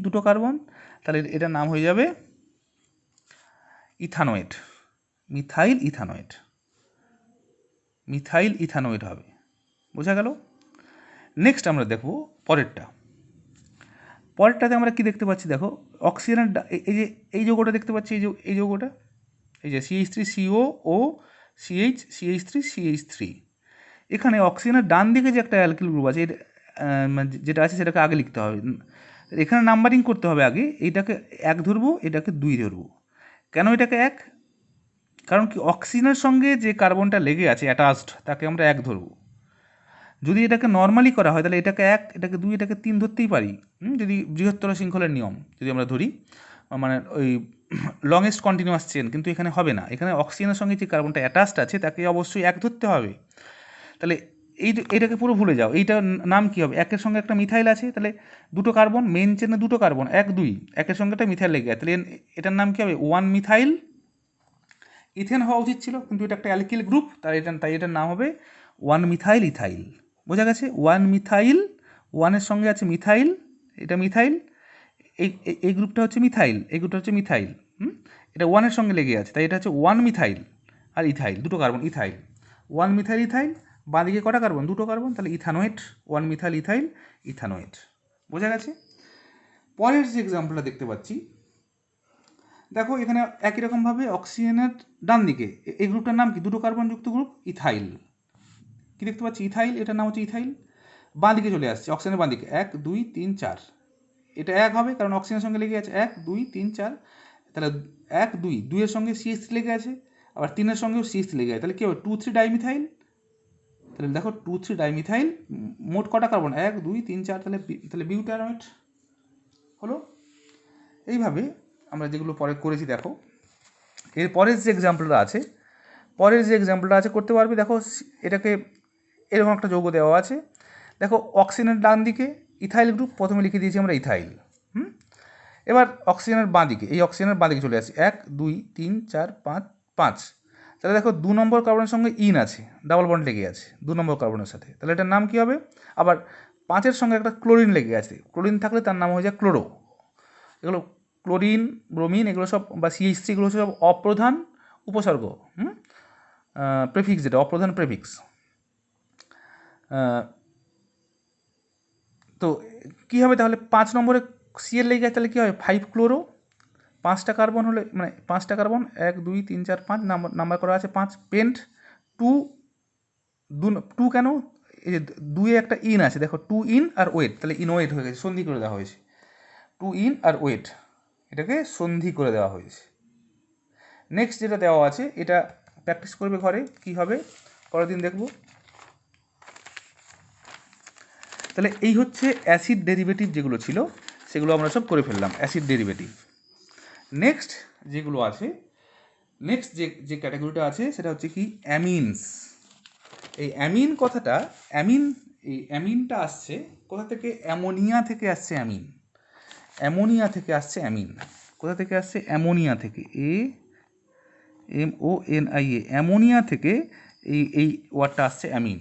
দুটো কার্বন, তাহলে এটার নাম হয়ে যাবে ইথানোয়েট, মিথাইল ইথানোয়েট হবে। বোঝা গেল? নেক্সট আমরা দেখব পরেরটাতে আমরা কি দেখতে পাচ্ছি? দেখো অক্সিজেনের এই যৌগটা দেখতে পাচ্ছি, এই যৌগটা, এই যে CH3CO ও CH3 এখানে অক্সিজেনের ডান দিকে যে একটা অ্যালকিল গ্রুপ আছে, যেটা আছে সেটাকে আগে লিখতে হবে। এখানে নাম্বারিং করতে হবে আগে। এইটাকে 1 ধরবো, এটাকে 2 ধরবো। কেন এটাকে 1? কারণ কি, অক্সিজেনের সঙ্গে যে কার্বনটা লেগে আছে অ্যাটাচড, তাকে আমরা 1 ধরবো। যদি এটাকে নর্মালি করা হয় তাহলে এটাকে 1, এটাকে 2, এটাকে 3 ধরতেই পারি, যদি বৃহত্তর শৃঙ্খলের নিয়ম যদি আমরা ধরি, মানে ওই লংয়েস্ট কন্টিনিউয়াস চেন, কিন্তু এখানে হবে না। এখানে অক্সিজেনের সঙ্গে যে কার্বনটা অ্যাটাচড আছে তাকে অবশ্যই এক ধরতে হবে। তাহলে এইটাকে পুরো ভুলে যাও। এইটার নাম কী হবে? একের সঙ্গে একটা মিথাইল আছে, তাহলে দুটো কার্বন, মেন চেনে দুটো কার্বন, 1 2, একের সঙ্গে একটা মিথাইল লেগে আছে, তাহলে এটার নাম কী হবে? 1 মিথাইল ইথেন হওয়া উচিত ছিল, কিন্তু এটা একটা অ্যালকিল গ্রুপ, তাই এটার নাম হবে 1 মিথাইল ইথাইল। বোঝা গেছে? 1 মিথাইল, 1-এর সঙ্গে আছে মিথাইল, এটা মিথাইল, এই গ্রুপটা হচ্ছে মিথাইল, এই গ্রুপটা হচ্ছে মিথাইল। এটা 1-এর সঙ্গে লেগে আছে, তাই এটা হচ্ছে 1 মিথাইল আর ইথাইল, দুটো কার্বন, ইথাইল। 1 মিথাইল ইথাইল, বাঁদিকে কটা কার্বন? দুটো কার্বন, তাহলে ইথানোয়েট, 1 মিথাইল ইথাইল ইথানোয়েট। বোঝা গেছে? পরের যে এক্সাম্পলটা দেখতে পাচ্ছি, দেখো এখানে একই রকমভাবে অক্সিজেনের ডান দিকে এই গ্রুপটার নাম কি? দুটো কার্বনযুক্ত গ্রুপ, ইথাইল। কি দেখতে পাচ্ছি? ইথাইল, এটার নাম হচ্ছে ইথাইল। বাঁ দিকে চলে আসছে, অক্সিজেনের বাঁ দিকে 1 2 3 4, এটা 1 হবে কারণ অক্সিজেনের সঙ্গে লেগে আছে, 1 2 3 4, তাহলে 1 2, 2-এর সঙ্গে CH3 লেগে আছে, আবার 3-এর সঙ্গেও CH3 লেগে আছে, তাহলে কী হবে? 2 3 ডাইমিথাইল। তাহলে দেখো 2 3 ডাইমিথাইল, মোট কটা কার্বন? 1 2 3 4, তাহলে বিউটানোয়েট হলো। এইভাবে আমরা যেগুলো পরে করেছি দেখো, এর পরের যে এক্সাম্পলটা আছে করতে পারবে। দেখো এটাকে এরকম একটা যৌগ দেওয়া আছে, দেখো অক্সিজেনের ডান দিকে ইথাইল গ্রুপ, প্রথমে লিখে দিয়েছি আমরা ইথাইল। এবার অক্সিজেনের বাঁ দিকে, এই অক্সিজেনের বাঁ দিকে চলে আসি, 1 2 3 4 5 5, তাহলে দেখো 2 নম্বর কার্বনের সঙ্গে ইন আছে, ডাবল বন্ড লেগে আছে 2 নম্বর কার্বনের সাথে, তাহলে এটার নাম কী হবে? আবার 5-এর সঙ্গে একটা ক্লোরিন লেগে আছে, ক্লোরিন থাকলে তার নাম হয়ে যায় ক্লোরো। এগুলো ক্লোরিন, ব্রোমিন, এগুলো সব, বা CH3, এগুলো সব অপ্রধান উপসর্গ, প্রেফিক্স, যেটা অপ্রধান প্রেফিক্স। তো কী হবে তাহলে? 5 নম্বরে CL লেগে যায়, তাহলে কী হবে? 5 ক্লোরো। 5টা কার্বন হলে, মানে 5টা কার্বন, 1 2 3 4 5 নাম্বার করা আছে 5। পেন্ট 2 2 কেন? এই যে 2-এ একটা ইন আছে, দেখো 2 ইন আর ওয়েট, তাহলে ইনওয়েট হয়ে গেছে, সন্ধি করে দেওয়া হয়েছে। 2 ইন আর ওয়েট, এটাকে সন্ধি করে দেওয়া হয়েছে। নেক্সট যেটা দেওয়া আছে, এটা প্র্যাকটিস করবে ঘরে, কি হবে পরের দিন দেখব। তাহলে এই হচ্ছে অ্যাসিড ডেরিভেটিভ যেগুলো ছিল, সেগুলো আমরা সব করে ফেললাম, অ্যাসিড ডেরিভেটিভ। নেক্সট যেগুলো আছে, নেক্সট যে ক্যাটাগরিটা আছে সেটা হচ্ছে কি? অ্যামিনস। এই অ্যামিন কথাটা, এই অ্যামিনটা আসছে কোথা থেকে? অ্যামোনিয়া থেকে আসছে অ্যামিন, অ্যামোনিয়া থেকে আসছে অ্যামিন। কোথা থেকে আসছে? অ্যামোনিয়া থেকে, AMONIA, অ্যামোনিয়া থেকে এই ওয়ার্ডটা আসছে অ্যামিন।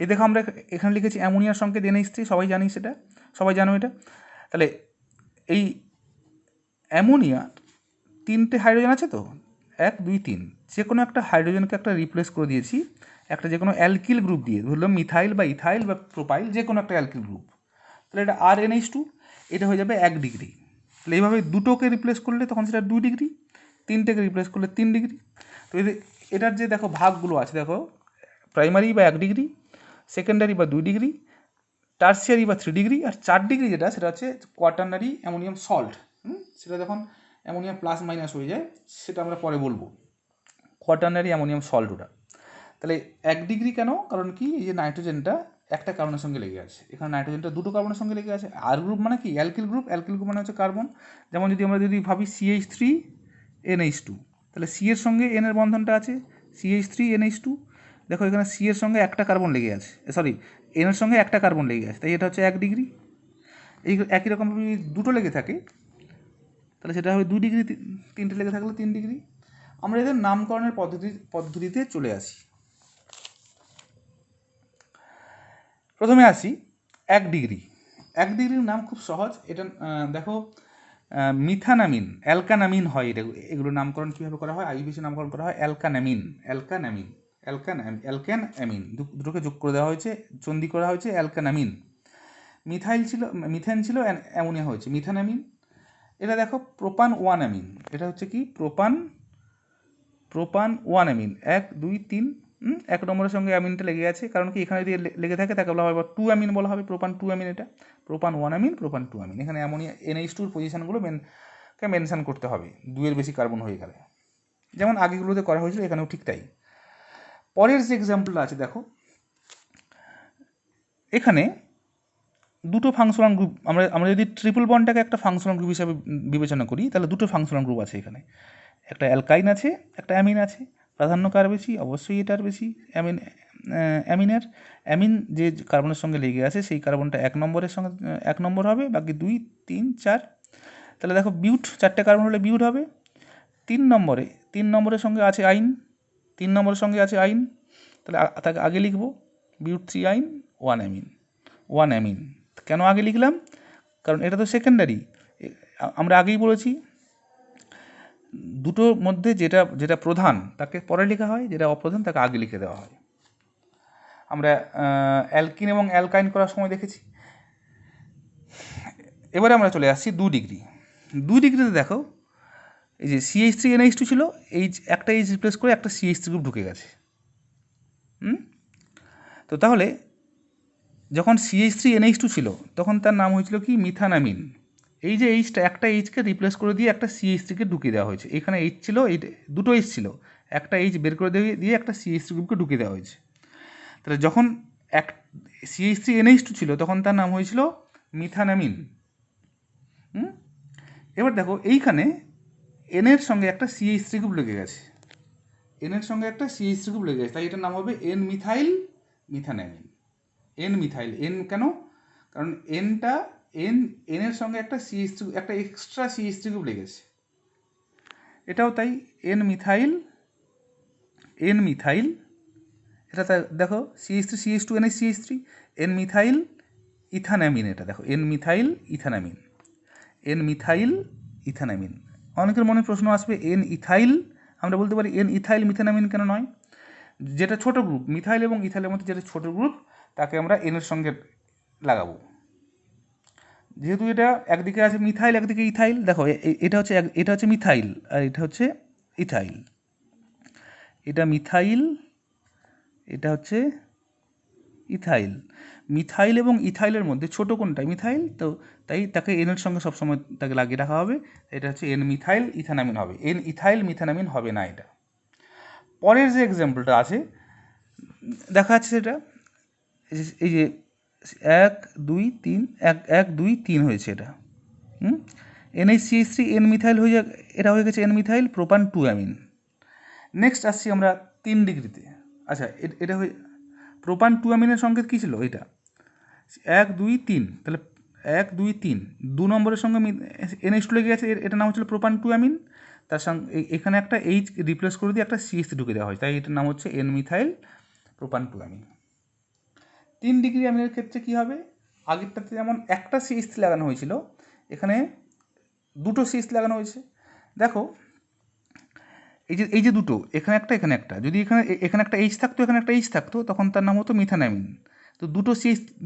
এই দেখো আমরা এখানে লিখেছি অ্যামোনিয়ার সংকেত NH3, সবাই জানি সেটা, সবাই জানো এটা। তাহলে এই অ্যামোনিয়া 3টে হাইড্রোজেন আছে তো, 1 2 3, যে কোনো একটা হাইড্রোজেনকে একটা রিপ্লেস করে দিয়েছি একটা যে কোনো অ্যালকিল গ্রুপ দিয়ে, ধরলাম মিথাইল বা ইথাইল বা প্রোপাইল, যে কোনো একটা অ্যালকিল গ্রুপ। তাহলে এটা RNH2, এটা হয়ে যাবে 1 ডিগ্রি। তাহলে এইভাবে দুটোকে রিপ্লেস করলে তখন সেটা 2 ডিগ্রি, 3টেকে রিপ্লেস করলে 3 ডিগ্রি। তো এটার যে দেখো ভাগগুলো আছে, দেখো প্রাইমারি বা 1 ডিগ্রি, সেকেন্ডারি বা 2 ডিগ্রি, টার্সিয়ারি বা 3 ডিগ্রি, আর 4 ডিগ্রি যেটা সেটা হচ্ছে কোয়াটারনারি অ্যামোনিয়াম সল্ট। সেটা যখন অ্যামোনিয়া প্লাস মাইনাস হয়ে যায় সেটা আমরা পরে বলবো, কোয়াটারনারি অ্যামোনিয়াম সল্ট ওটা। তাহলে 1 ডিগ্রি কেন? কারণ কি? এই যে নাইট্রোজেনটা একটা কার্বনের সঙ্গে লেগে আছে, এখানে নাইট্রোজেনটা দুটো কার্বনের সঙ্গে লেগে আছে। আর গ্রুপ মানে কি? Alkyl group. অ্যালকিল গ্রুপ মানে হচ্ছে কার্বন। যেমন আমরা যদি ভাবি CH3 NH2, তাহলে C এর সঙ্গে N এর বন্ধনটা আছে, CH3 NH2। দেখো এখানে C এর সঙ্গে একটা কার্বন লেগে আছে, সরি N এর সঙ্গে একটা কার্বন লেগে আছে, তাই এটা হচ্ছে 1 ডিগ্রি। এই একই রকমভাবে যদি দুটো লেগে থাকে তাহলে সেটা হবে 2 ডিগ্রি, 3টে লেগে থাকলে 3 ডিগ্রি। আমরা এদের নামকরণের পদ্ধতিতে চলে আসি। প্রথমে আসি 1 ডিগ্রি। 1 ডিগ্রির নাম খুব সহজ। এটা দেখো মিথানামিন, অ্যালকানামিন হয়, এগুলোর নামকরণ কীভাবে করা হয়? IUPAC নামকরণ করা হয় অ্যালকানামিন, অ্যালকান অ্যামিন, দুটোকে যোগ করে দেওয়া হয়েছে, সন্ধি করা হয়েছে অ্যালকানামিন। মিথেন ছিল, অ্যামোনিয়া হয়েছে মিথানামিন। এটা দেখো প্রোপান 1 অ্যামিন, এটা হচ্ছে কি? প্রোপান 1 অ্যামিন, 1 2 3, 1 নম্বরের সঙ্গে অ্যামিনটা লেগে আছে, কারণ কি এখানে যদি লেগে থাকে তাকে বলা হয় 2 অ্যামিন বলা হবে, প্রোপান 2 অ্যামিন। এটা প্রোপান 1 অ্যামিন, প্রোপান 2 অ্যামিন। এখানে অ্যামোনিয়া NH2-র পজিশনগুলো মেনশন করতে হবে, 2-এর বেশি কার্বন হয়ে গেলে, যেমন আগেগুলোতে করা হয়েছিল, এখানেও ঠিক তাই। পরের যে এক্সাম্পলটা আছে দেখো, এখানে দুটো ফাংশনাল গ্রুপ, আমরা যদি ট্রিপল বন্ডটাকে একটা ফাংশনাল গ্রুপ হিসাবে বিবেচনা করি, তাহলে দুটো ফাংশনাল গ্রুপ আছে এখানে, একটা অ্যালকাইন আছে, একটা অ্যামিন আছে। প্রাধান্য কার বেশি? অবশ্যই এটার বেশি, অ্যামিনের। অ্যামিন যে কার্বনের সঙ্গে লেগে আছে সেই কার্বনটা 1 নম্বর হবে, বাকি 2, 3, 4। তাহলে দেখো বিউট, 4টে কার্বন হলে বিউট হবে। 3 নম্বরের সঙ্গে আছে আইন, 3 নম্বরের সঙ্গে আছে আইন, তাহলে তাকে আগে লিখবো বিউট 3 আইন 1 অ্যামিন। কেন আগে লিখলাম? কারণ এটা তো সেকেন্ডারি। আমরা আগেই বলেছি দুটোর মধ্যে যেটা প্রধান তাকে পরে লেখা হয়, যেটা অপ্রধান তাকে আগে লিখে দেওয়া হয়। আমরা অ্যালকিন এবং অ্যালকাইন করার সময় দেখেছি। এবারে আমরা চলে আসছি 2 ডিগ্রি। 2 ডিগ্রিতে দেখো এই যে CH3NH2 ছিল, একটা এইচ রিপ্লেস করে একটা CH3 গ্রুপ ঢুকে গেছে। তো তাহলে যখন CH3NH2 ছিল তখন তার নাম হয়েছিল কি? মিথানামিন। এই যে এইচটা, একটা এইচকে রিপ্লেস করে দিয়ে একটা CH3কে ঢুকিয়ে দেওয়া হয়েছে। এখানে এইচ ছিল, এই দুটো এইচ ছিল, একটা এইচ বের করে দিয়ে একটা CH3 গ্রুপকে ঢুকিয়ে দেওয়া হয়েছে। তাহলে যখন CH3NH2 ছিল তখন তার নাম হয়েছিল মিথানামিন। এবার দেখো এইখানে এনের সঙ্গে একটা CH3 গ্রুপ লেগে গেছে, এনের সঙ্গে একটা CH3 গ্রুপ লেগে গেছে, তাই এটার নাম হবে N methyl methanamine. N methyl, N কেন? কারণ এনের সঙ্গে একটা একটা এক্সট্রা CH3 গ্রুপ লেগেছে। এটাও তাই, এন মিথাইল, এটা দেখো CH2 NH3, এন মিথাইল ইথানামিন। এটা দেখো এন মিথাইল ইথানামিন। অনেকের মনে প্রশ্ন আসবে এন ইথাইল, আমরা বলতে পারি এন ইথাইল মিথানামিন কেন নয়? যেটা ছোট গ্রুপ, মিথাইল এবং ইথাইলের মধ্যে যেটা ছোট গ্রুপ তাকে আমরা এনের সঙ্গে লাগাবো। যেহেতু এটা একদিকে আছে মিথাইল, একদিকে ইথাইল, দেখো এটা হচ্ছে মিথাইল আর এটা হচ্ছে ইথাইল। এটা মিথাইল, এটা হচ্ছে ইথাইল। মিথাইল এবং ইথাইলের মধ্যে ছোট কোনটা? মিথাইল। তো তাই তাকে এনের সঙ্গে সবসময় তাকে লাগিয়ে রাখা হবে। এটা হচ্ছে এন মিথাইল ইথানামিন হবে, এন ইথাইল মিথানামিন হবে না এটা। পরের যে এক্সাম্পলটা আছে দেখা যাচ্ছে সেটা এই যে 1, 2, 3, 1, 2, 3 হয়েছে এটা। NH3 এন মিথাইল হয়ে যাক, এটা হয়ে গেছে N methyl propan 2 amine. Next আসছি আমরা 3 ডিগ্রিতে। আচ্ছা, এটা হয়ে প্রোপান 2 অ্যামিনের সংকেত কী ছিল? এটা 1, 2, 3, তাহলে 1, 2, 3 2 নম্বরের সঙ্গে NH2 লেগে গেছে, এটার নাম হচ্ছিল প্রোপান 2 অ্যামিন। তার সঙ্গে এখানে একটা এইচ রিপ্লেস করে দিয়ে একটা CH3 ঢুকে দেওয়া হয়, তাই এটার নাম হচ্ছে N methyl propan 2 amine. 3 degree অ্যামিনের ক্ষেত্রে কী হবে? আগেরটাতে যেমন একটা CH3 লাগানো হয়েছিল, এখানে দুটো CH3 লাগানো হয়েছে। দেখো এই যে দুটো, এখানে একটা, যদি এখানে একটা এইচ থাকতো, এখানে একটা এইচ থাকতো, তখন তার নাম হতো মিথানামিন। তো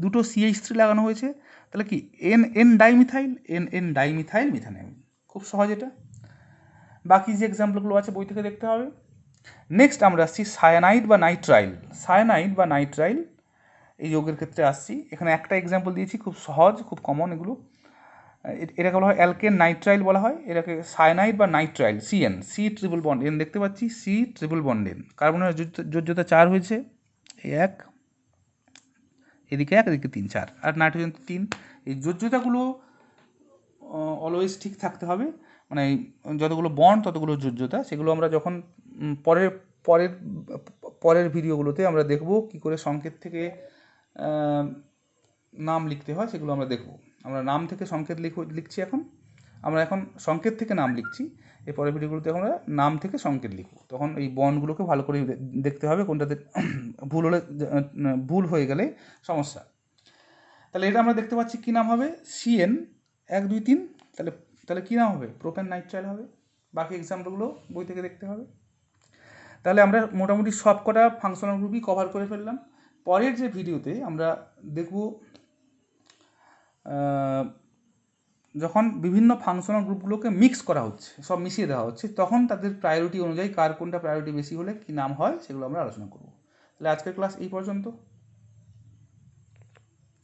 দুটো CH3 লাগানো হয়েছে, তাহলে কি এন ডাইমিথাইল মিথানামিন। খুব সহজ এটা। বাকি যে এক্সাম্পলগুলো আছে বই থেকে দেখতে হবে। নেক্সট আমরা আসছি সায়ানাইড বা নাইট্রাইল এই যৌগের ক্ষেত্রে আসছি। এখানে একটা এক্সাম্পল দিয়েছি, খুব সহজ, খুব কমন এগুলো। এটাকে বলা হয় অ্যালকেন নাইট্রাইল বলা হয়, এটাকে সায়ানাইড বা nitrile. C triple bond N দেখতে পাচ্ছি, সি ট্রিপল বন্ড এন। কার্বনের যোজ্যতা 4 হয়েছে, 1 এদিকে 1 এদিকে 3, 4, আর নাইট্রোজেন 3। এই যোজ্যতাগুলো অলওয়েজ ঠিক থাকতে হবে, মানে যতগুলো বন্ড ততগুলো যোজ্যতা। সেগুলো আমরা যখন পরের ভিডিওগুলোতে আমরা দেখব কী করে সংকেত থেকে নাম লিখতে হয়, সেগুলো আমরা দেখব। আমরা নাম থেকে সংকেত লিখছি এখন, আমরা এখন সংকেত থেকে নাম লিখছি। এই পরের ভিডিওগুলোতে আমরা নাম থেকে সংকেত লিখব, তখন এই বন্ডগুলোকে ভালো করে দেখতে হবে, কোনটাতে ভুল হয়ে গেলে সমস্যা। তাহলে এটা আমরা দেখতে পাচ্ছি কী নাম হবে? CN 1, 2, 3। তাহলে কী নাম হবে? প্রোপেন নাইট্রাইল হবে। বাকি এক্সাম্পলগুলো বই থেকে দেখতে হবে। তাহলে আমরা মোটামুটি সব কটা ফাংশনাল গ্রুপই কভার করে ফেললাম। পরের যে ভিডিওতে আমরা দেখব যখন বিভিন্ন ফাংশনাল গ্রুপগুলোকে মিক্স করা হচ্ছে, সব মিশিয়ে দেওয়া হচ্ছে, তখন তাদের প্রায়োরিটি অনুযায়ী কার কোনটা প্রায়োরিটি বেশি হলে কী নাম হয় সেগুলো আমরা আলোচনা করব। তাহলে আজকের ক্লাস এই পর্যন্ত।